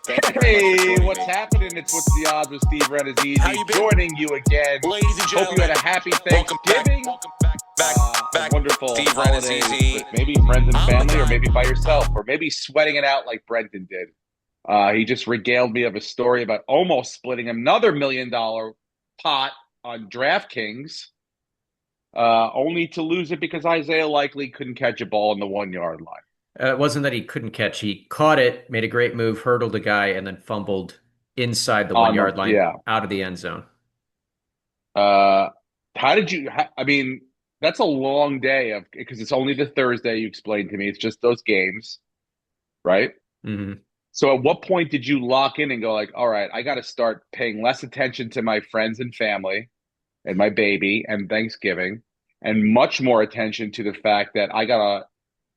Hey, what's happening? It's What's the Odds with Steve Renazizi joining you again. Ladies and Hope you had a happy Thanksgiving, a wonderful Steve holidays Renazizi. with maybe friends and family, or maybe by yourself, or maybe sweating it out like Brenton did. He just regaled me of a story about almost splitting another $1 million pot on DraftKings, only to lose it because Isaiah likely couldn't catch a ball on the 1 yard line. It wasn't that he couldn't catch. He caught it, made a great move, hurdled a guy, and then fumbled inside the one On the yard line yeah. out of the end zone. How did you? I mean, that's a long day of because it's only the Thursday. You explained to me it's just those games, right? hmm So at what point did you lock in and go like, all right, I got to start paying less attention to my friends and family and my baby and Thanksgiving, and much more attention to the fact that I got a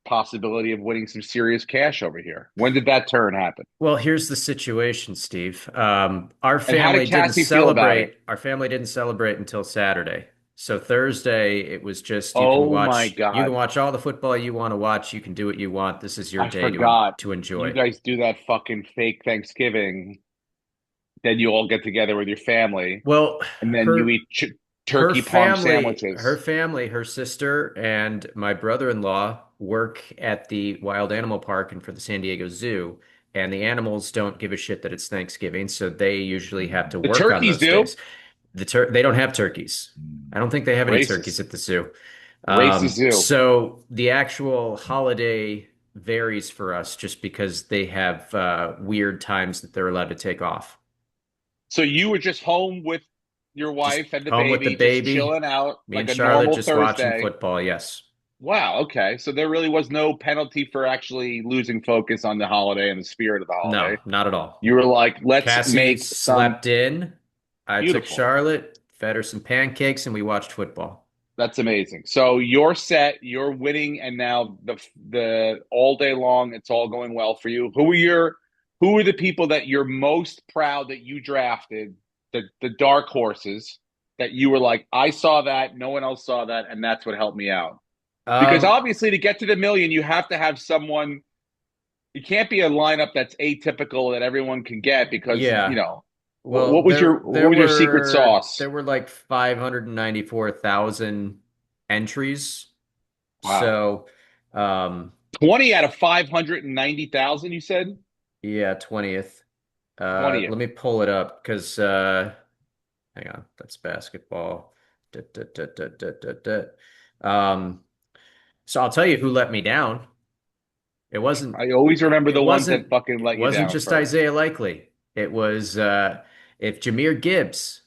possibility of winning some serious cash over here. When did that turn happen? Well, here's the situation, Steve. Our And how family did didn't Cassie feel about celebrate. it? Our family didn't celebrate until Saturday. So Thursday, it was just Oh my you can God. watch all the football you want to watch. You can do what you want. This is your I day forgot. to You enjoy. guys do that fucking fake Thanksgiving. Then you all get together with your family, Well, and then you her eat turkey parm her sandwiches. family, her sister, and my brother-in-law work at the Wild Animal Park and for the San Diego Zoo. And the animals don't give a shit that it's Thanksgiving, so they usually have to The work on turkeys those do. days. They don't have turkeys. I don't think they have any turkeys Racist. at the zoo. Racist zoo. So the actual holiday varies for us just because they have weird times that they're allowed to take off. So you were just home with your Just wife and the home with the baby, just baby, chilling out me like and a Charlotte normal just watching Thursday. football. Yes. Wow, okay. So there really was no penalty for actually losing focus on the holiday and the spirit of the No, holiday. not at all. You were like, let's Cassie make some slept in. I took beautiful. Charlotte, fed her some pancakes, and we watched football. That's amazing. So you're set, you're winning, and now the all day long, it's all going well for you. Who are the people that you're most proud that you drafted, the dark horses that you were like, I saw that, no one else saw that, and that's what helped me out. Because Um, obviously to get to the million, you have to have someone, it can't be a lineup that's atypical that everyone can get because, yeah. what Well, was your secret sauce? there were like 594,000 entries. Wow. So, um, 20 out of 590,000, you said? yeah, 20th. 20th. Let me pull it up because hang on, that's basketball. Da, da, da, da, da, da, da. Um, so I'll tell you who let me down. It wasn't I always remember it the ones that wasn't fucking it let you wasn't down just first. Isaiah Likely. It was if Jameer Gibbs,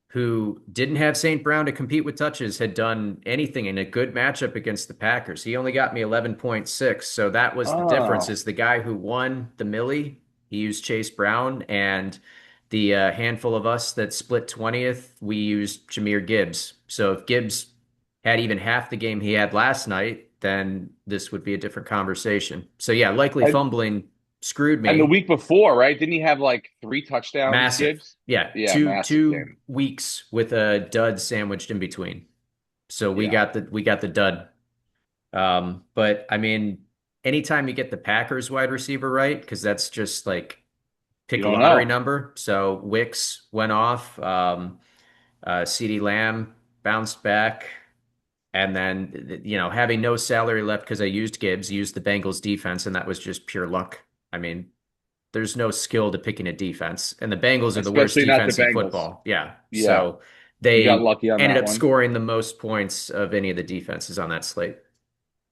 who didn't have St. Brown to compete with touches, had done anything in a good matchup against the Packers. He only got me 11.6. So that was the difference, Oh, is the guy who won the Millie, he used Chase Brown, and the handful of us that split 20th, we used Jameer Gibbs. So if Gibbs had even half the game he had last night, then this would be a different conversation. So yeah, likely and fumbling screwed and the me. week before, right? Didn't he have like 3 touchdowns, Massive. Gibbs? Yeah, Yeah, two massive game. weeks with a dud sandwiched in between. So Yeah. we got the dud. But I mean, anytime you get the Packers wide receiver right, because that's just like You pick a don't lottery know. number. So Wicks went off. CeeDee Lamb bounced back. And then, having no salary left because I used Gibbs, used the Bengals defense, and that was just pure luck. I mean, there's no skill to picking a defense, and the Bengals are the worst Especially not the defense in Bengals. football. Yeah. Yeah. So You got they lucky on ended that up one. scoring the most points of any of the defenses on that slate.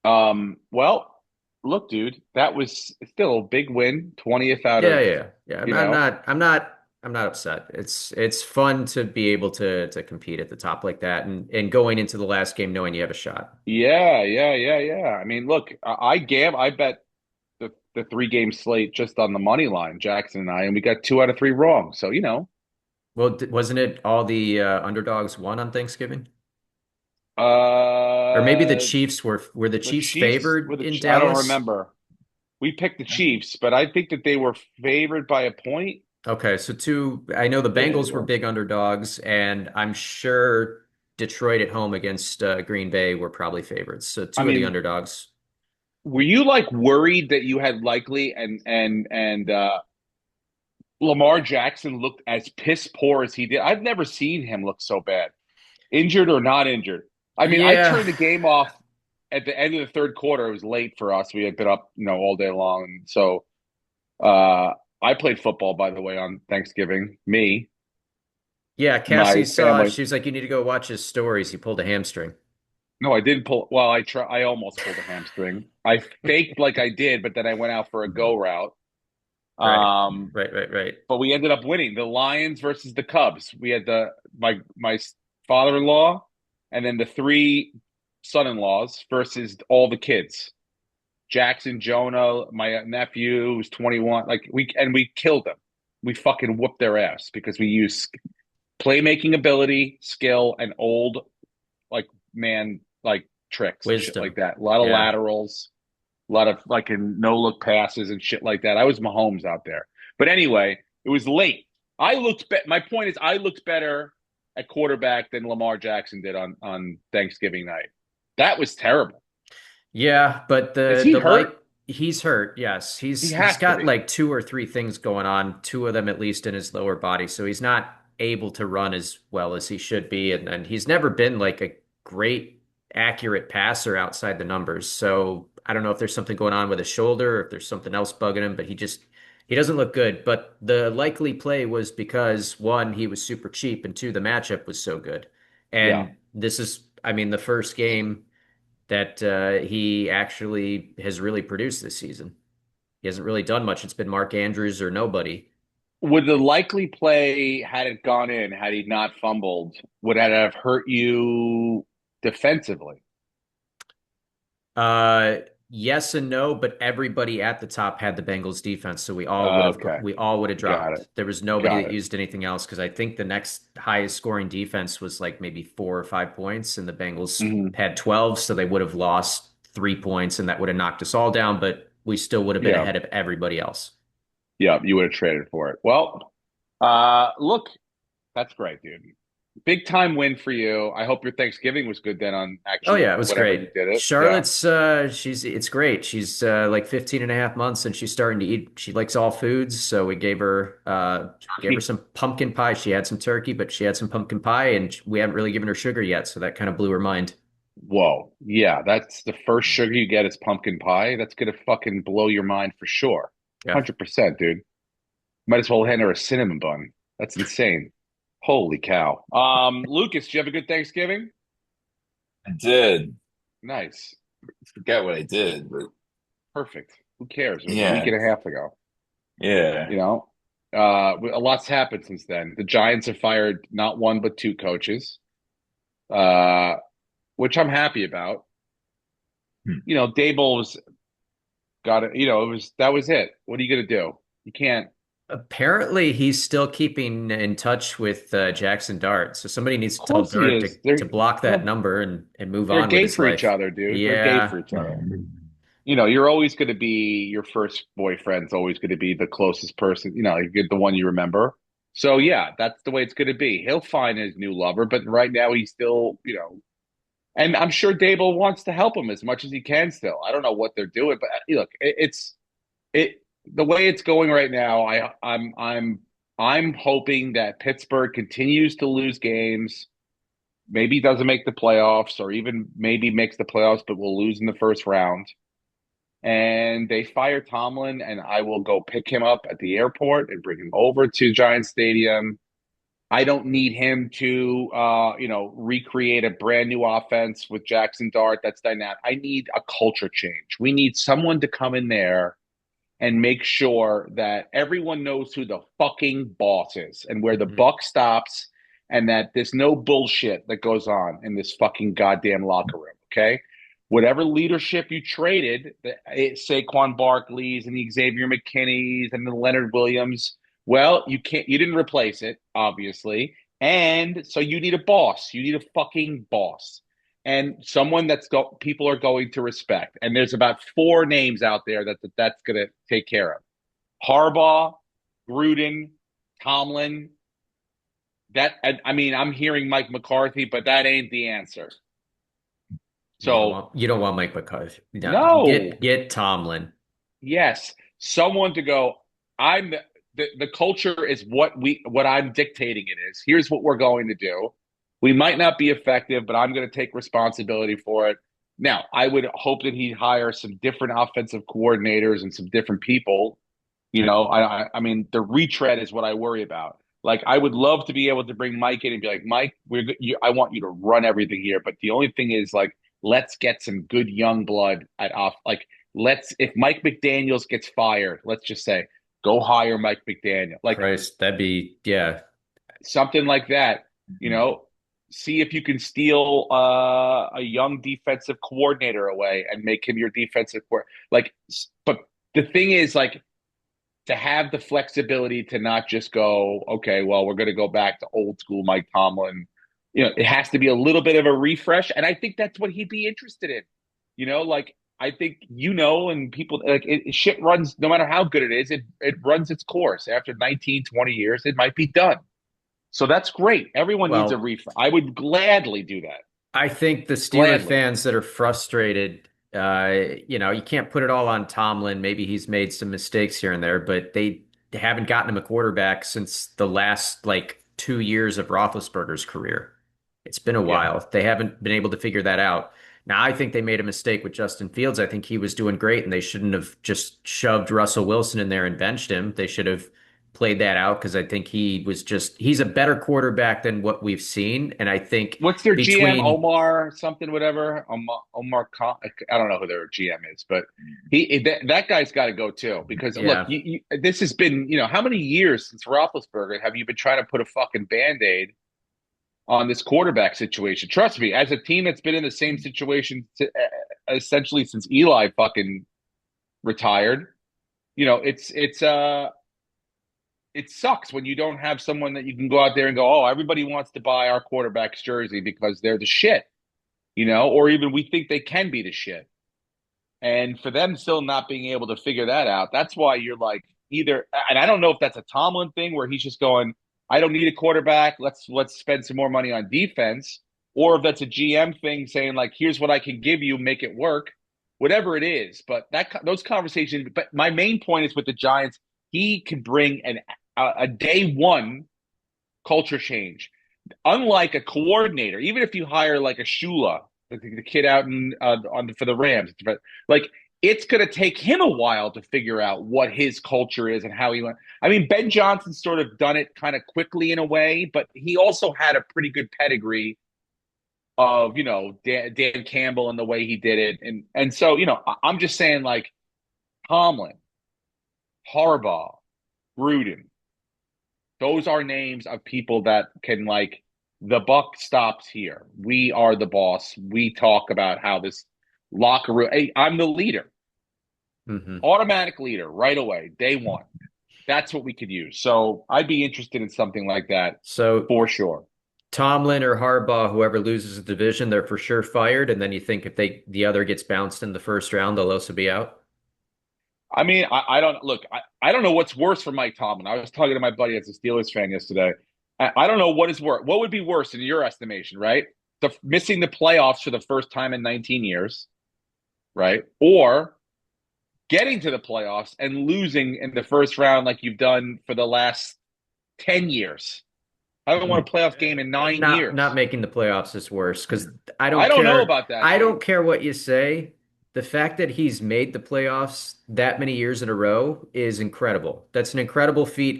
Well, look, dude, that was still a big win. 20th out Yeah, of, yeah, yeah. you know. I'm not upset. It's fun to be able to compete at the top like that, and going into the last game knowing you have a shot. Yeah, yeah, yeah, yeah. I mean, look, I bet the 3 game slate just on the money line, Jackson and I, and we got 2 out of 3 wrong. So, Well, wasn't it all the underdogs won on Thanksgiving? Or maybe the uh Chiefs were the the Chiefs Chiefs favored in I don't Dallas? remember. We picked the Chiefs, but I think that they were favored by a point. Okay, so I know the Yeah, they Bengals were were. big underdogs, and I'm sure Detroit at home against Green Bay were probably favorites. So I two of the mean, underdogs. were you like worried that you had likely and Lamar Jackson looked as piss poor as he did. I've never seen him look so bad, injured or not injured. I mean, I Yeah. turned the game off at the end of the third quarter. It was late for us. We had been up, all day long, and so uh, I played football, by the way, on Thanksgiving. Me, Yeah, my Cassie saw, family. she was like, you need to go watch his stories. He pulled a hamstring. No, I didn't pull. Well, I almost pulled a hamstring. I faked like I did, but then I went out for a go route. Right. Um, Right. but we ended up winning the Lions versus the Cubs. We had my father-in-law and then the three son-in-laws versus all the kids. Jackson, Jonah, my nephew who's 21. Like we killed them. We fucking whooped their ass because we used playmaking ability, skill, and old like man like tricks and shit like Wisdom. that. A lot of Yeah. laterals, a lot of fucking no look passes and shit like that. I was Mahomes out there. But anyway, it was late. My point is I looked better at quarterback than Lamar Jackson did on Thanksgiving night. That was terrible. Yeah, but Is the he the hurt? like he's hurt. Yes. He He's has to got be. like two or three things going on, two of them at least in his lower body. So he's not able to run as well as he should be. And he's never been like a great accurate passer outside the numbers. So I don't know if there's something going on with his shoulder or if there's something else bugging him, but he doesn't look good. But the likely play was because one, he was super cheap, and two, the matchup was so good. Yeah. And this is, I mean, the first game that he actually has really produced this season. He hasn't really done much. It's been Mark Andrews or nobody. Would the likely play, had it gone in, had he not fumbled, would that have hurt you defensively? Uh, yes and no, but everybody at the top had the Bengals defense, so Okay. we all would have Got it. dropped. There was nobody Got that it. used anything else because I think the next highest scoring defense was like maybe 4 or 5 points, and the Bengals Hmm. had 12, so they would have lost 3 points, and that would have knocked us all down, but we still would have been Yeah. ahead of everybody else. Yeah. You would have traded for it. Well, look, that's great, dude. Big time win for you. I hope your Thanksgiving was good then on Oh actual yeah, it was whatever you great. did it. Yeah. Charlotte's it's great. She's like 15 and a half months and she's starting to eat. She likes all foods, so we gave her some pumpkin pie. She had some turkey, but she had some pumpkin pie and we haven't really given her sugar yet, so that kind of blew her mind. Whoa. Yeah, that's the first sugar you get is pumpkin pie. That's gonna fucking blow your mind for sure. Yeah. 100%, dude. Might as well hand her a cinnamon bun. That's insane. Holy cow. Lucas, did you have a good Thanksgiving? I did. Nice. Forget what I did, but Perfect. Who cares? It was a week yeah, and a half ago. yeah. You know, a lot's happened since then. The Giants have fired not one but two coaches, uh, which I'm happy about. Hmm. Dable was got it. It was that was it. What are you gonna do? You can't. Apparently he's still keeping in touch with Jackson Dart. So somebody needs to Of tell course he Dart is. to block that number and move They're on with gay his for each life. other, dude. They're gay Yeah. for each other. You're always going to be your first boyfriend's always going to be the closest person. You're the one you remember. So yeah, that's the way it's going to be. He'll find his new lover, but right now he's still, and I'm sure Dable wants to help him as much as he can. Still, I don't know what they're doing, but look, it the way it's going right now. I'm hoping that Pittsburgh continues to lose games. Maybe doesn't make the playoffs, or even maybe makes the playoffs, but will lose in the first round and they fire Tomlin, and I will go pick him up at the airport and bring him over to Giant Stadium. I don't need him to, recreate a brand new offense with Jackson Dart. That's dynamic. I need a culture change. We need someone to come in there and make sure that everyone knows who the fucking boss is and where the Mhm. buck stops and that there's no bullshit that goes on in this fucking goddamn locker room. Okay. Whatever leadership you traded, the Saquon Barkley's and the Xavier McKinney's and the Leonard Williams, well, you didn't replace it, obviously. And so you need a boss. You need a fucking boss and someone people are going to respect. And there's about four names out there that's going to take care of Harbaugh, Gruden, Tomlin. I mean, I'm hearing Mike McCarthy, but that ain't the answer. So You don't want Mike McCarthy. No, no, get Tomlin. yes, someone to go. I'm. the culture is what I'm dictating it is. Here's what we're going to do. We might not be effective, but I'm going to take responsibility for it. Now, I would hope that he'd hire some different offensive coordinators and some different people. I mean, the retread is what I worry about. Like, I would love to be able to bring Mike in and be like, Mike, I want you to run everything here. But the only thing is, like, let's get some good young blood at off. Like, if Mike McDaniels gets fired, let's just say, go hire Mike McDaniel. Like, Christ, that'd be, yeah. something like that. You Mhm. know, see if you can steal a young defensive coordinator away and make him your defensive coordinator. Like, but the thing is, like, to have the flexibility to not just go, okay, well, we're going to go back to old school Mike Tomlin. It has to be a little bit of a refresh, and I think that's what he'd be interested in. Like, I think and people, like, shit runs, no matter how good it is, it runs its course. After 19, 20 years, it might be done. So that's great. Everyone needs a Well, refresh. I would gladly do that. I think the Steeler Gladly. fans that are frustrated, you can't put it all on Tomlin. Maybe he's made some mistakes here and there, but they haven't gotten him a quarterback since the last like 2 years of Roethlisberger's career. It's been a Yeah. while. They haven't been able to figure that out. Now, I think they made a mistake with Justin Fields. I think he was doing great, and they shouldn't have just shoved Russell Wilson in there and benched him. They should have played that out because I think he's a better quarterback than what we've seen. And I think What's their GM? between Omar something, whatever. Omar Khan. I don't know who their GM is, but that guy's got to go too. Because look, Yeah. this has been, how many years since Roethlisberger have you been trying to put a fucking Band-Aid on this quarterback situation? Trust me, as a team that's been in the same situation essentially since Eli fucking retired, it sucks when you don't have someone that you can go out there and go, oh, everybody wants to buy our quarterback's jersey because they're the shit, or even we think they can be the shit. And for them still not being able to figure that out, that's why you're like either, and I don't know if that's a Tomlin thing where he's just going, I don't need a quarterback. Let's spend some more money on defense, or if that's a GM thing saying like, here's what I can give you, make it work, whatever it is. But those conversations. But my main point is with the Giants, he could bring a day one culture change. Unlike a coordinator, even if you hire like a Shula, the kid out for the Rams, like it's going to take him a while to figure out what his culture is and how he went. I mean, Ben Johnson's sort of done it kind of quickly in a way, but he also had a pretty good pedigree of Dan Campbell and the way he did it, and so I'm just saying like Tomlin, Harbaugh, Gruden. Those are names of people that can like the buck stops here. We are the boss. We talk about how this locker room. Hey, I'm the leader. Mhm. Automatic leader right away, day one. That's what we could use. So I'd be interested in something like that So for sure. Tomlin or Harbaugh, whoever loses the division, they're for sure fired. And then you think if the other gets bounced in the first round, they'll also be out. I mean, I don't look. I don't know what's worse for Mike Tomlin. I was talking to my buddy as a Steelers fan yesterday. I don't know what is worse. What would be worse in your estimation, right? Missing the playoffs for the first time in 19 years, right? Or getting to the playoffs and losing in the first round like you've done for the last 10 years. I haven't won a playoff game in 9 years. Not making the playoffs is worse because I I don't don't know care. about that, I dude. don't care what you say. The fact that he's made the playoffs that many years in a row is incredible. That's an incredible feat.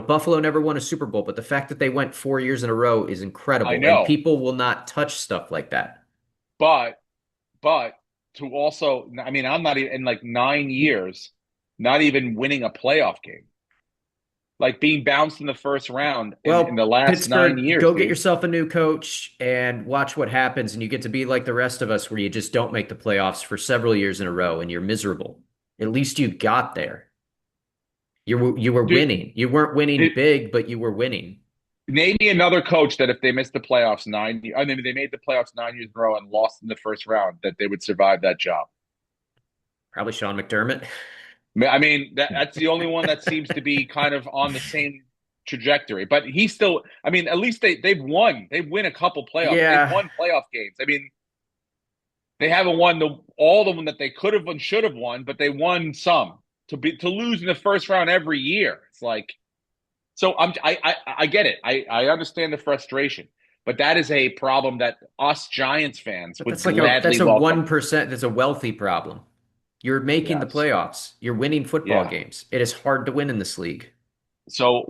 Buffalo never won a Super Bowl, but the fact that they went 4 years in a row is I incredible. And know. people will not touch stuff like that. But to also, I mean, I'm not even in like 9 years, not even winning a playoff game. Like being bounced in the first round in the Well, last nine Pittsburgh, years, go get dude. yourself a new coach and watch what happens. And you get to be like the rest of us, where you just don't make the playoffs for several years in a row and you're miserable. At least you got there. You were Dude, winning. You weren't winning it, big, but you were winning. name me another coach that if they missed the playoffs I mean, they made the playoffs 9 years in a row and lost in the first round, that they would survive that job. Probably Sean McDermott. I mean, that's the only one that seems to be kind of on the same trajectory. But he's still, I mean, at least they've won. They win a couple playoffs. They've Yeah. won playoff games. I mean, they haven't won all the one that they could have and should have won, but they won some. to lose in the first round every year. It's like so I get it. I understand the frustration, but that is a problem that us Giants fans But would that's gladly a welcome. 1%. That's a wealthy problem. You're making the Yes. playoffs. You're winning football Yeah. games. It is hard to win in this league. So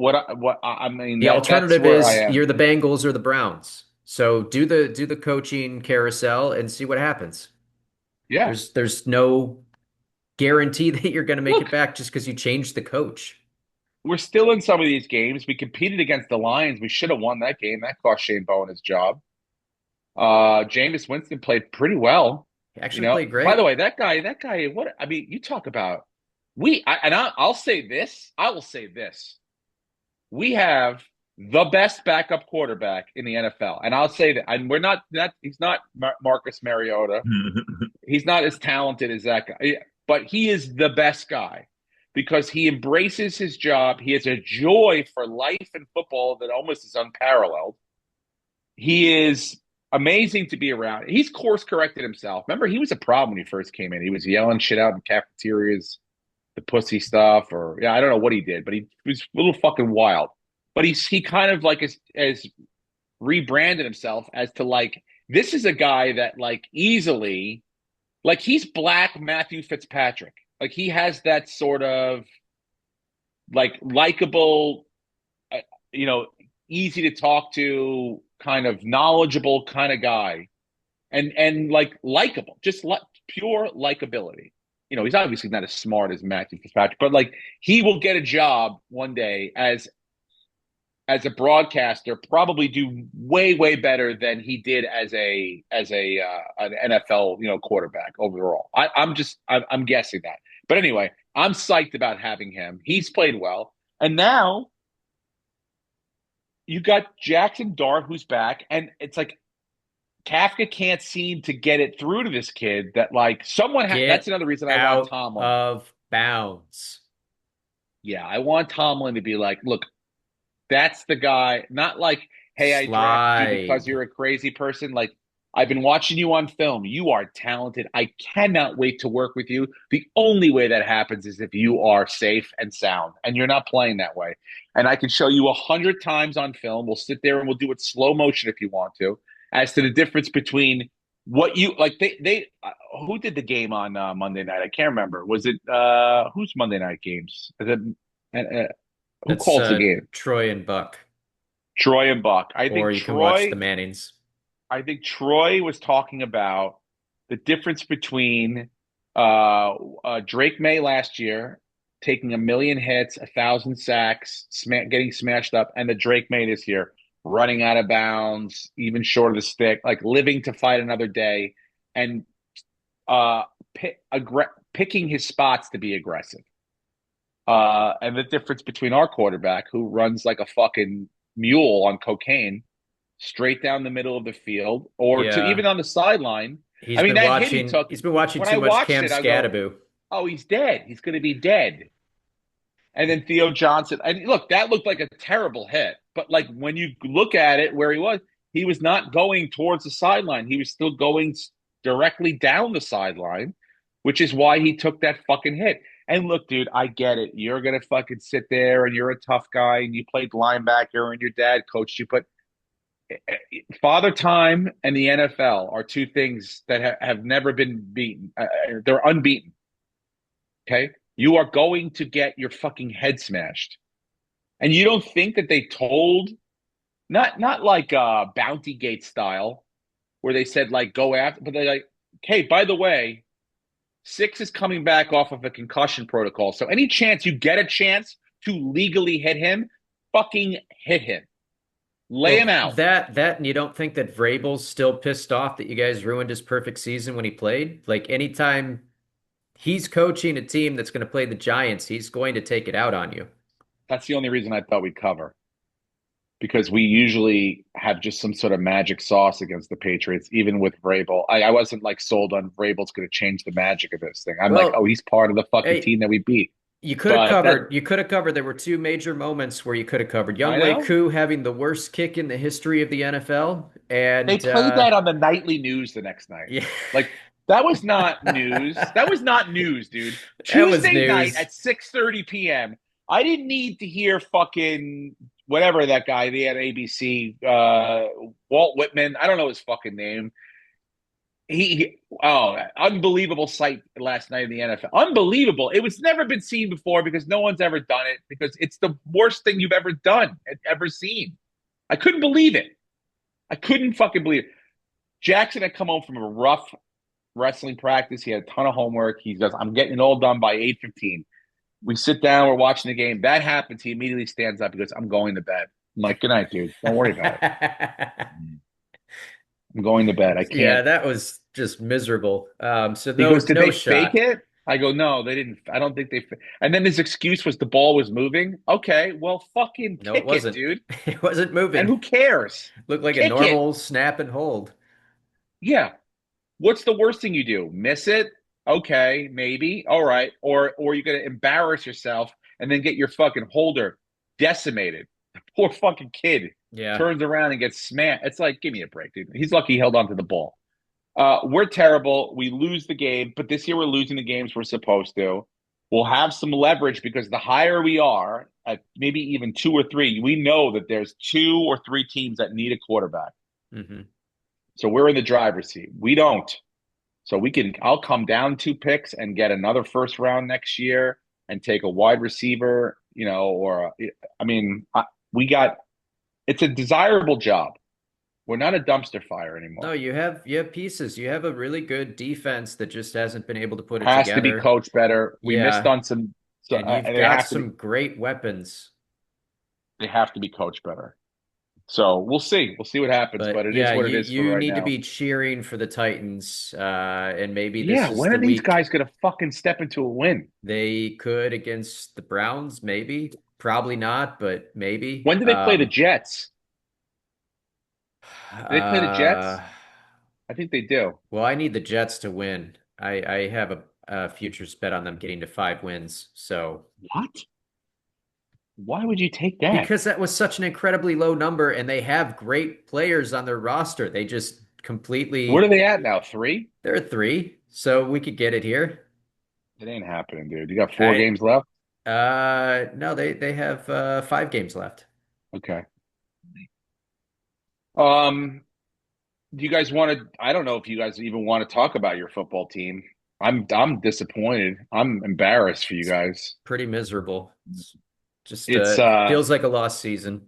I mean The that's alternative where I is am. you're the Bengals or the Browns. So do the coaching carousel and see what happens. Yeah. There's no guarantee that you're going to make it Look, back just because you changed the coach. we're still in some of these games. We competed against the Lions. We should have won that game. That cost Shane Bowen his job. Jameis Winston played pretty well. He You actually know, played by the great. way, that guy, what I mean, you talk about I'll say this. I will say this. We have the best backup quarterback in the NFL, and I'll say that. And we're not. He's not Marcus Mariota. He's not as talented as that guy, but he is the best guy because he embraces his job. He has a joy for life and football that almost is unparalleled. He is amazing to be around. He's course corrected himself. Remember, he was a problem when he first came in. He was yelling shit out in cafeterias, the pussy stuff, or yeah, I don't know what he did, but he was a little fucking wild. But he kind of like as rebranded himself as to like this is a guy that like easily like he's black Matthew Fitzpatrick. Like he has that sort of like likable, uh, you know, easy to talk to, kind of knowledgeable kind of guy, and like likable, just like pure likability. You know, he's obviously not as smart as Matthew Fitzpatrick, but like he will get a job one day as a broadcaster, probably do way better than he did as a an NFL quarterback overall. I'm guessing that, but anyway, I'm psyched about having him. He's played well, and now you got Jackson Dart who's back, and it's like Kafka can't seem to get it through to this kid that like that's Get another reason I want out Tomlin. of bounds. Yeah, I want Tomlin to be like, look, that's the guy, not like, hey, I drafted you because Slide. you're a crazy person. Like, I've been watching you on film. You are talented. I cannot wait to work with you. The only way that happens is if you are safe and sound, and you're not playing that way. And I can show you 100 times on film. We'll sit there and we'll do it slow motion if you want to, as to the difference between what you like. They who did the game on Monday night? I can't remember. Was it who's Monday night games? Is it who That's calls the game? Troy and Buck. Troy and Buck. Or you can watch the Mannings. I think Troy was talking about the difference between Drake May last year taking a million hits, 1,000 sacks, getting smashed up, and the Drake May this year running out of bounds, even short of the stick, like living to fight another day, and uh, picking his spots to be aggressive. And the difference between our quarterback, who runs like a fucking mule on cocaine, straight down the middle of the field, or to Yeah. even on the sideline. He's I mean, been that hit he watching took, he's been watching when too I much watched Cam it, I go, Scadaboo. oh, he's dead. He's going to be dead. And then Theo Johnson. And look, that looked like a terrible hit. But like when you look at it where he was not going towards the sideline. He was still going directly down the sideline, which is why he took that fucking hit. And look, dude, I get it. You're going to fucking sit there and you're a tough guy and you played linebacker and your dad coached you. But Father Time and the NFL are two things that have never been beaten. They're unbeaten. Okay. You are going to get your fucking head smashed. And you don't think that they told, not like Bounty Gate style, where they said like go after, but they're like, hey, by the way, Six is coming back off of a concussion protocol. So any chance you get a chance to legally hit him, fucking hit him. Lay him Well, out. that and you don't think that Vrabel's still pissed off that you guys ruined his perfect season when he played? Like anytime he's coaching a team that's going to play the Giants, he's going to take it out on you. That's the only reason I thought we'd cover. Because we usually have just some sort of magic sauce against the Patriots, even with Vrabel. I wasn't like sold on Vrabel's going to change the magic of this thing. I'm like, oh, Well, he's part of the fucking hey, team that we beat. you could have But that, covered. You could have covered. There were two major moments where you could have covered I Younghoe know. Koo having the worst kick in the history of the NFL, They and played that on the nightly news the next night. yeah, Like That was not news. That was not news, dude. That was Tuesday night news. at 6:30 p.m. I didn't need to hear fucking whatever that guy they had ABC, Walt Whitman. I don't know his fucking name. Unbelievable sight last night in the NFL. Unbelievable. It was never been seen before because no one's ever done it because it's the worst thing you've ever done, ever seen. I couldn't believe it. I couldn't fucking believe it. Jackson had come home from a rough wrestling practice. He had a ton of homework. He goes, I'm getting it all done by 8:15. We sit down, we're watching the game. That happens. He immediately stands up. He goes, I'm going to bed. I'm like, good night, dude. Don't worry about it. I'm going to bed. I Yeah, can't. that was just miserable. So He no, goes, did no they fake shot. it? I go, no, they didn't. I don't think they. And then his excuse was the ball was moving. Okay, well, fucking No, it kick it, wasn't. dude. It wasn't And moving. who cares? Looked like a Kick it. normal snap and hold. Yeah. What's the worst thing you do? Miss it? Okay, maybe. All right. Or you're gonna embarrass yourself and then get your fucking holder decimated. Poor fucking kid Yeah. turns around and gets smashed. It's like, give me a break, dude. He's lucky he held on to the ball. We're terrible. We lose the game, but this year we're losing the games we're supposed to. We'll have some leverage because the higher we are, at maybe even two or three, we know that there's two or three teams that need a quarterback. Hmm. So we're in the driver's seat. We don't. So I'll come down 2 picks and get another first round next year and take a wide receiver, I mean, we got, it's a desirable job. We're not a dumpster fire No, anymore. you have pieces. You have a really good defense that just hasn't been able to put it Has to be together. coached better. We missed Yeah, on some, so, and you've and got some great weapons. they have to be coached better. So we'll see. We'll see what happens, but But it is yeah, what it you is for you right need to now. be cheering for the Titans, and maybe this Yeah, is when the are these week guys gonna fucking step into a win? they could against the Browns. Maybe, probably not, but maybe. When do they play the Jets? Do they play the Uh, Jets? I think they do. well, I need the Jets to win. I have a futures bet on them getting to 5 wins. So What? Why would you take that? because that was such an incredibly low number, and they have great players on their roster, they just What are completely they at now? 3? they're 3, so we could get it here. It ain't happening, dude. You got 4 games I left? no, they have 5 games left. Okay. Um, do you guys want to? I don't know if you guys even want to talk about your football team. I'm disappointed. I'm embarrassed for you It's guys. pretty miserable. It's just It's feels like a lost season.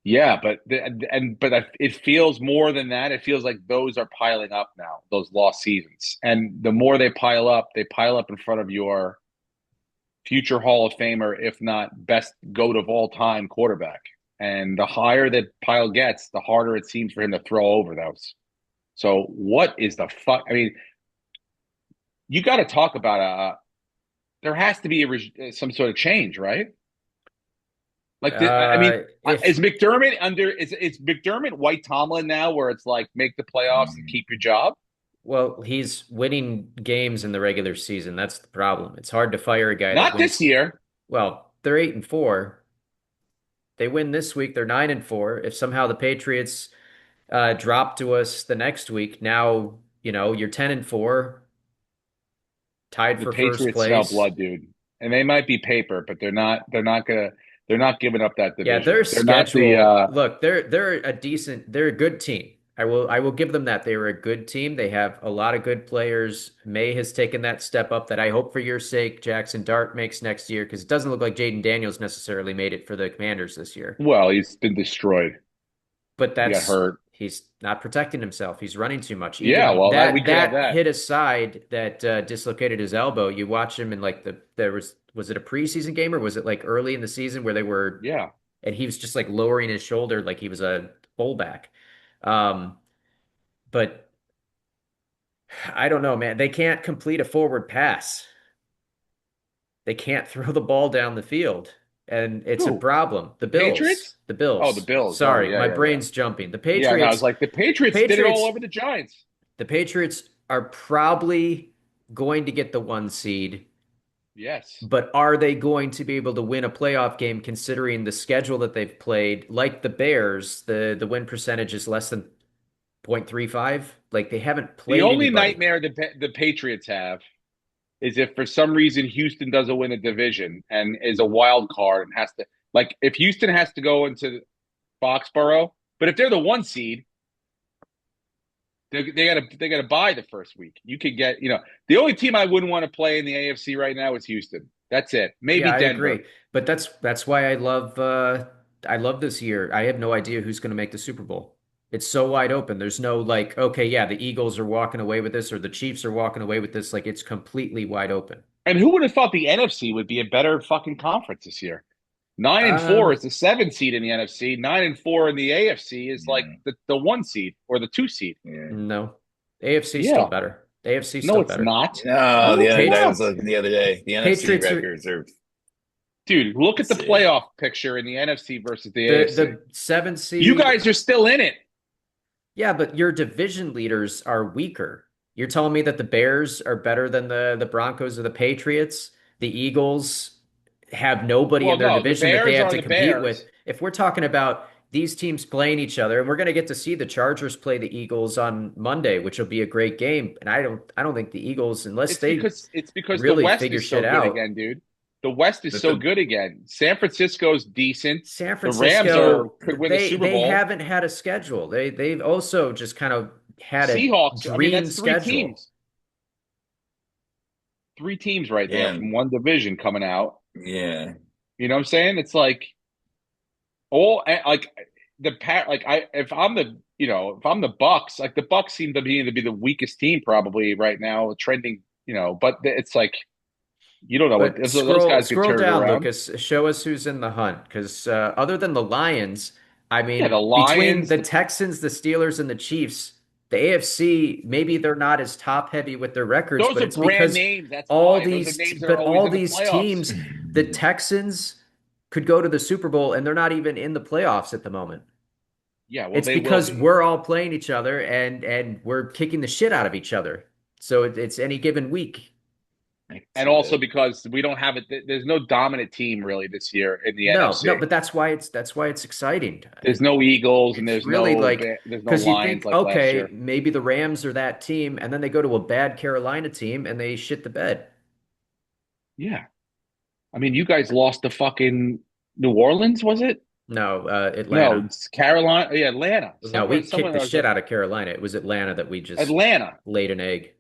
Yeah, but it feels more than that. It feels like those are piling up now, those lost seasons. And the more they pile up in front of your future Hall of Famer, if not best GOAT of all time quarterback. And the higher that pile gets, the harder it seems for him to throw over those. So what is the fuck? I mean, you got to talk about there has to be some sort of change, right? Like, I mean, If is McDermott White Tomlin now, where it's like make the playoffs and keep your job? Well, he's winning games in the regular season. That's the problem. It's hard to fire a guy that Not this wins. year. Well, they're 8-4. They win this week, they're 9-4. If somehow the Patriots drop to us the next week, now you're 10-4, tied The for first Patriots smell place. blood, dude, and they might be paper, but they're not. They're not giving up that Yeah, their division. They're not the. schedule. Look, they're a good team. I will give them that. They were a good team. They have a lot of good players. May has taken that step up that I hope for your sake Jackson Dart makes next year because it doesn't look like Jaden Daniels necessarily made it for the Commanders this year. Well, he's been destroyed. But He got hurt. he's not protecting himself. He's running too much. Yeah, Even well, that we that could have that that. hit aside that dislocated his elbow. You watch him in like there was it a preseason game or was it like early in the season where they were Yeah, and he was just like lowering his shoulder like he was a fullback. Um, but I don't know, man. They can't complete a forward pass. They can't throw the ball down the field. And it's a who? problem. The The Bills. Patriots? The Oh, the Bills. Bills. Oh, Sorry, yeah, my yeah, yeah. brain's jumping. Yeah, no, I was like, the The Patriots did it all Patriots, over the Giants. the Patriots are probably going to get the 1 seed, Yes. but are they going to be able to win a playoff game considering the schedule that they've played? Like the Bears, the win percentage is less than 0.35. Like they haven't The played only anybody. nightmare the Patriots have is if for some reason Houston doesn't win a division and is a wild card and has to, like, if Houston has to go into Foxborough, but if they're the 1 seed, they gotta buy the first week. You could get, the only team I wouldn't want to play in the AFC right now is Houston. That's it. Yeah, Maybe I agree. Denver. But that's why I love this year. I have no idea who's going to make the Super Bowl. It's so wide open. There's no like, okay, yeah, the Eagles are walking away with this or the Chiefs are walking away with this. Like it's completely wide open. And who would have thought the NFC would be a better fucking conference this year? 9-4 Um, is the 7 seed in the NFC. 9-4 in the AFC is like Yeah. the 1 seed or the 2 seed. Yeah. no. AFC's still Yeah. better. AFC's No, still it's better. not. No, No, the it's other I not. was looking the other day. The NFC Patriots are records are. Dude, look at Let's the see. playoff picture in the NFC versus the AFC. the seven You seed. guys are still in it. Yeah, but your division leaders are weaker. You're telling me that the Bears are better than the Broncos or the Patriots? The Eagles have nobody in Well, their no, the division that they Bears have are to the compete with. Bears. If we're talking about these teams playing each other, and we're going to get to see the Chargers play the Eagles on Monday, which will be a great game. And I don't think the Eagles, unless they It's because the really West figure is so shit good out, again, dude. The West is But so the good again. San Francisco's decent. San The Rams are Francisco, could win the Super they Bowl. haven't had a schedule. They've also just kind of had a Seahawks, I mean, dream that's three schedule. teams. Three teams right there yeah, from one division coming out. yeah. You know what I'm saying? It's all like the pat like I if I'm the if I'm the Bucks, like the Bucks seem to be the weakest team probably right now, trending, but it's like you don't know what But if those guys get scroll turned down, around. Lucas. Show us who's in the hunt. Because other than the Lions, I Yeah, the mean, between Lions, the Texans, the Steelers, and the Chiefs, the AFC, maybe they're not as top heavy with their records, those but are it's brand because names. That's why those are names that are always all in the these playoffs. teams, the Texans could go to the Super Bowl and they're not even in the playoffs at the moment. Yeah, well, It's they will because be. we're all playing each other and we're kicking the shit out of each other. So it's any given week. I can And see also that. because we don't have it, there's no dominant team really this year in the No, NFC. but that's why it's exciting. There's no Eagles and It's really like there's no because you Lions think, like last okay, year. maybe the Rams are that team, and then they go to a bad Carolina team and they shit the bed. Yeah. I mean, you guys lost to fucking New Orleans, was it? No, No, Atlanta. it's Carolina. Yeah, Atlanta. No, we kicked Someone the was shit like out of Carolina. It was Atlanta that we just Atlanta. laid an egg.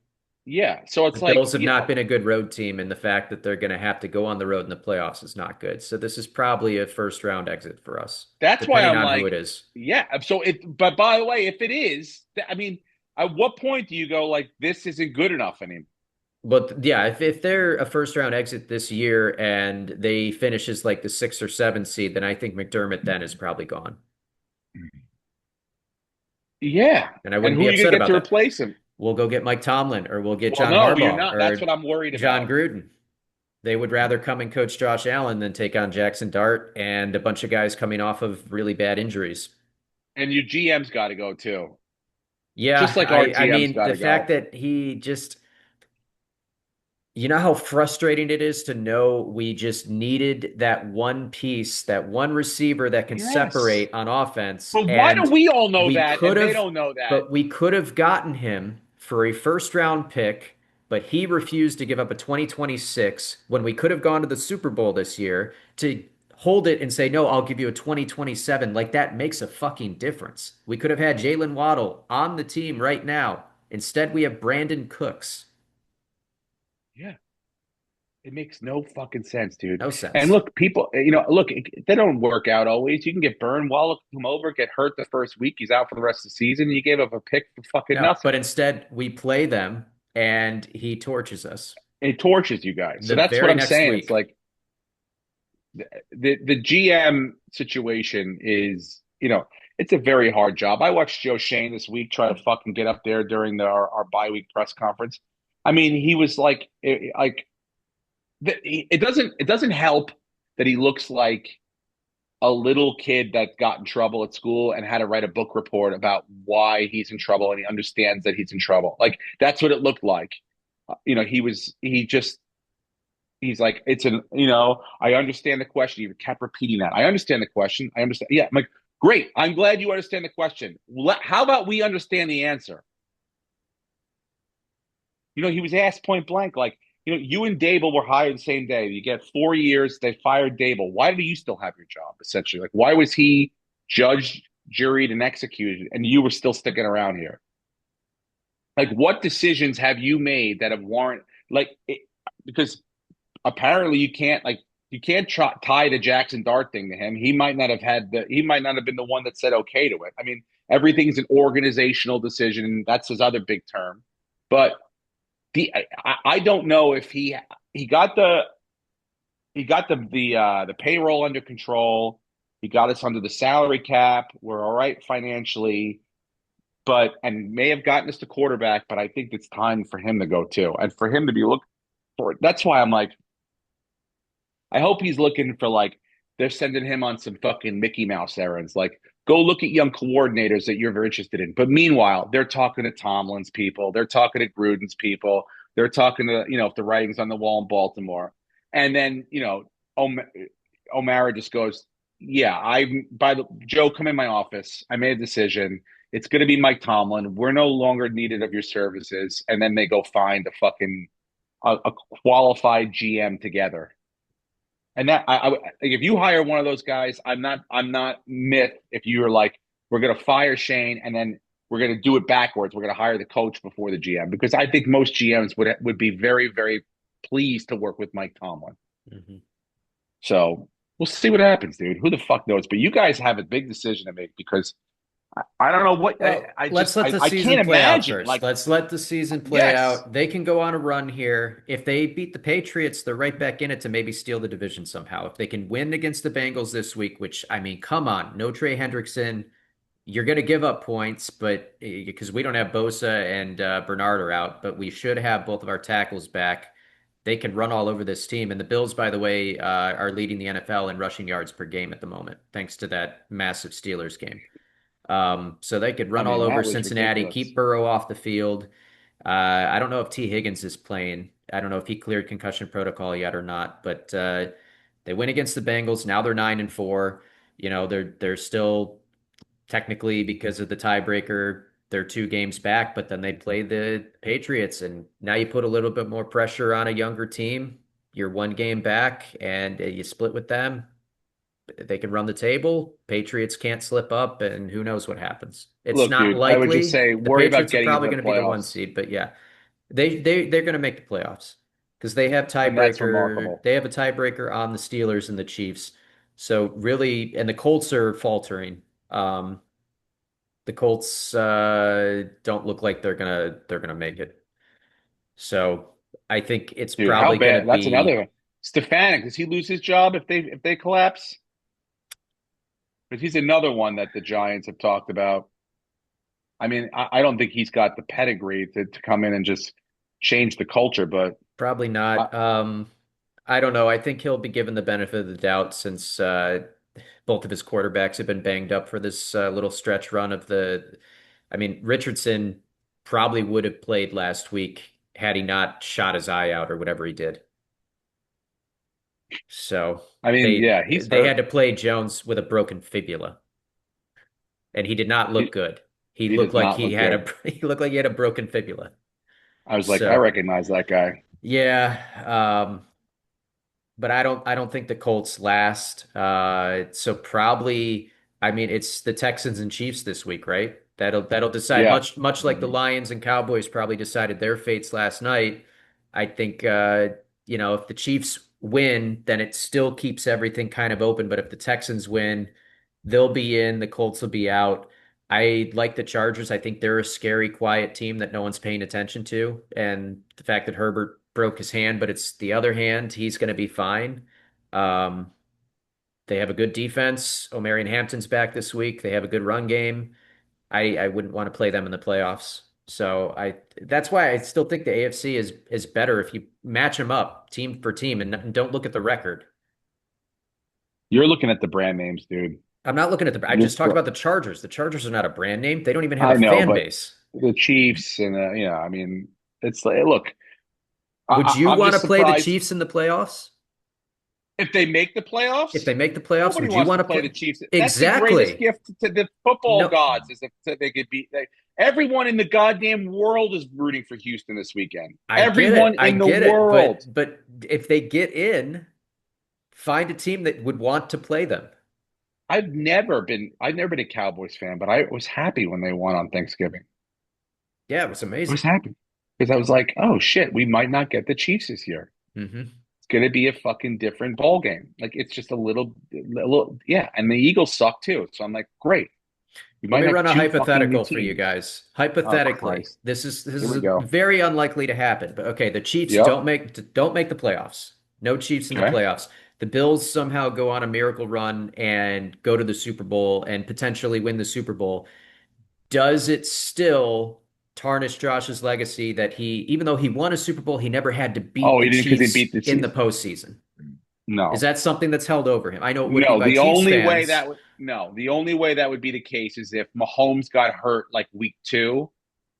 Yeah. So The it's like, Bills have not been a good road team, and the fact that they're going to have to go on the road in the playoffs is not good. So this is probably a first round exit for us, that's why depending I'm on who like, it is. yeah. But by the way, if it is, I mean, at what point do you go like, this isn't good enough anymore? But yeah, if they're a first round exit this year and they finish as like the 6 or 7 seed, then I think McDermott then is probably gone. Yeah. And I And wouldn't who be are you going upset to get about to that. replace him? We'll go get Mike Tomlin or we'll get Well, John no, you're Harbaugh not. That's what or I'm worried John about. Gruden. They would rather come and coach Josh Allen than take on Jackson Dart and a bunch of guys coming off of really bad injuries. And your GM's got to go too. Yeah, Just like our I GM's mean got the to fact go. that he just you know how frustrating it is to know we just needed that one piece, that one receiver that can Yes. separate on offense, But why do and we all know we that could and they have, don't know that? but we could have gotten him for a first round pick, but he refused to give up a 2026 when we could have gone to the Super Bowl this year to hold it and say, no, I'll give you a 2027. Like that makes a fucking difference. We could have had Jalen Waddle on the team right now. Instead, we have Brandon Cooks. Yeah. It makes no fucking sense, dude. No And sense. look, people, look, they don't work out always. You can get burned. Wallace come over, get hurt the first week. He's out for the rest of the season. And you gave up a pick for fucking No, nothing. but instead we play them and he torches us It tortures you guys. So the that's what very I'm next saying. It's week. like the GM situation is, it's a very hard job. I watched Joe Shane this week try to fucking get up there during our bye week press conference. I mean, he was like it doesn't help that he looks like a little kid that got in trouble at school and had to write a book report about why he's in trouble and he understands that he's in trouble. Like that's what it looked like. He's like, I understand the question. He kept repeating that. I understand the question. I understand. Yeah. I'm like, Great. I'm glad you understand the question. How about we understand the answer? He was asked point blank, like, you and Dable were hired the same day. You get 4 years. They fired Dable. Why do you still have your job? Essentially, like, why was he judged, juried, and executed, and you were still sticking around here? Like, what decisions have you made that have warrant because apparently you can't tie the Jackson Dart thing to him. He might not have been the one that said okay to it. I mean, everything's an organizational decision. That's his other big term. But I don't know if he got the payroll under control. He got us under the salary cap. We're all right financially, and may have gotten us to quarterback. But I think it's time for him to go too, and for him to be looking for it. That's why I'm like, I hope he's looking for, like, they're sending him on some fucking Mickey Mouse errands. Like, go look at young coordinators that you're very interested in. But meanwhile, they're talking to Tomlin's people. They're talking to Gruden's people. They're talking to, if the writing's on the wall in Baltimore. And then, O'Mara just goes, yeah, Joe, come in my office. I made a decision. It's going to be Mike Tomlin. We're no longer needed of your services. And then they go find a qualified GM together. And that if you hire one of those guys, I'm not myth. If you're like, we're going to fire Shane and then we're going to do it backwards. We're going to hire the coach before the GM, because I think most GMs would be very, very pleased to work with Mike Tomlin. Mm-hmm. So we'll see what happens, dude. Who the fuck knows? But you guys have a big decision to make, because I don't know what let's let the I season can't play out imagine. first. Like, Let's let the season play out. They can go on a run here. If they beat the Patriots, they're right back in it to maybe steal the division somehow. If they can win against the Bengals this week, which, I mean, come on, no Trey Hendrickson. You're going to give up points, but because we don't have Bosa and Bernard are out, but we should have both of our tackles back. They can run all over this team. And the Bills, by the way, are leading the NFL in rushing yards per game at the moment, thanks to that massive Steelers game. So they could run all over Cincinnati, ridiculous. keep Burrow off the field. I don't know if T. Higgins is playing. I don't know if he cleared concussion protocol yet or not, but they win against the Bengals. Now they're 9-4. They're still technically, because of the tiebreaker, they're 2 games back, but then they play the Patriots, and now you put a little bit more pressure on a younger team. You're 1 game back, and you split with them. They can run the table. Patriots can't slip up, and who knows what happens. It's Look, not dude, I would just likely. say The worry about Patriots are getting probably into going the to be the 1 playoffs. seed, but yeah, they're going to make the playoffs because they have And that's tiebreaker. remarkable. They have a tiebreaker on the Steelers and the Chiefs. So really, and the Colts are faltering. The Colts don't look like they're gonna make it. So I think it's Dude, how probably going bad? to That's be. another. Stefanik, does he lose his job if they collapse? Because he's another one that the Giants have talked about. I mean, I don't think he's got the pedigree to come in and just change the culture, but Probably I, not. I don't know. I think he'll be given the benefit of the doubt since both of his quarterbacks have been banged up for this little stretch run of the. I mean, Richardson probably would have played last week had he not shot his eye out or whatever he did. So I mean, they yeah, he's they had hurt. to play Jones with a broken fibula, and he did not look He, good. He he looked does like not he look had good. a he looked like he had a broken fibula. I was like, I So recognize that guy. yeah, but I don't think the Colts last. So probably, I mean, it's the Texans and Chiefs this week, right? That'll decide, Yeah. much like the Mhm. Lions and Cowboys probably decided their fates last night. I think if the Chiefs win, then it still keeps everything kind of open. But if the Texans win, they'll be in, the Colts will be out. I like the Chargers. I think they're a scary, quiet team that no one's paying attention to. And the fact that Herbert broke his hand, but it's the other hand, he's going to be fine. Um, they have a good defense. Omarion Hampton's back this week. They have a good run game. I wouldn't want to play them in the playoffs. So that's why I still think the AFC is better if you match them up team for team and don't look at the record. You're looking at the brand names, dude. I'm not looking at I You're, just talked about the Chargers. The Chargers are not a brand name. They don't even have a I know, fan but base. the Chiefs and I mean, it's like, look, Would you I'm want to just play the surprised. Chiefs in the playoffs? If they make the If playoffs, they make the playoffs, nobody would you wants to want to play play? the Chiefs. That's the greatest Exactly. gift to the football No, gods is if they could beat. Everyone in the goddamn world is rooting for Houston this weekend. I get Everyone it. I in the get it. world. But if they get in, find a team that would want to play them. I've never been a Cowboys fan, but I was happy when they won on Thanksgiving. Yeah, it was I was amazing. happy because I was like, oh shit, we might not get the Chiefs this year. Hmm. It's gonna be a fucking different ball game. Like it's just a little, yeah. And the Eagles suck too, so I'm like, great. We Let might me have run a two fucking new hypothetical for you teams. guys. Oh Hypothetically, Christ, this here is we go. very unlikely to happen. But okay, the Chiefs Yep. don't make the playoffs. No Chiefs in the Okay. playoffs. The Bills somehow go on a miracle run and go to the Super Bowl and potentially win the Super Bowl. Does it still tarnish Josh's legacy that even though he won a Super Bowl, he never had to beat Oh, the he didn't because he beat Chiefs the in the Chiefs. postseason? Is No, that something that's held over him? I know it would be no. by The Chiefs only way fans. that would no, the only way that would be the case is if Mahomes got hurt like week two,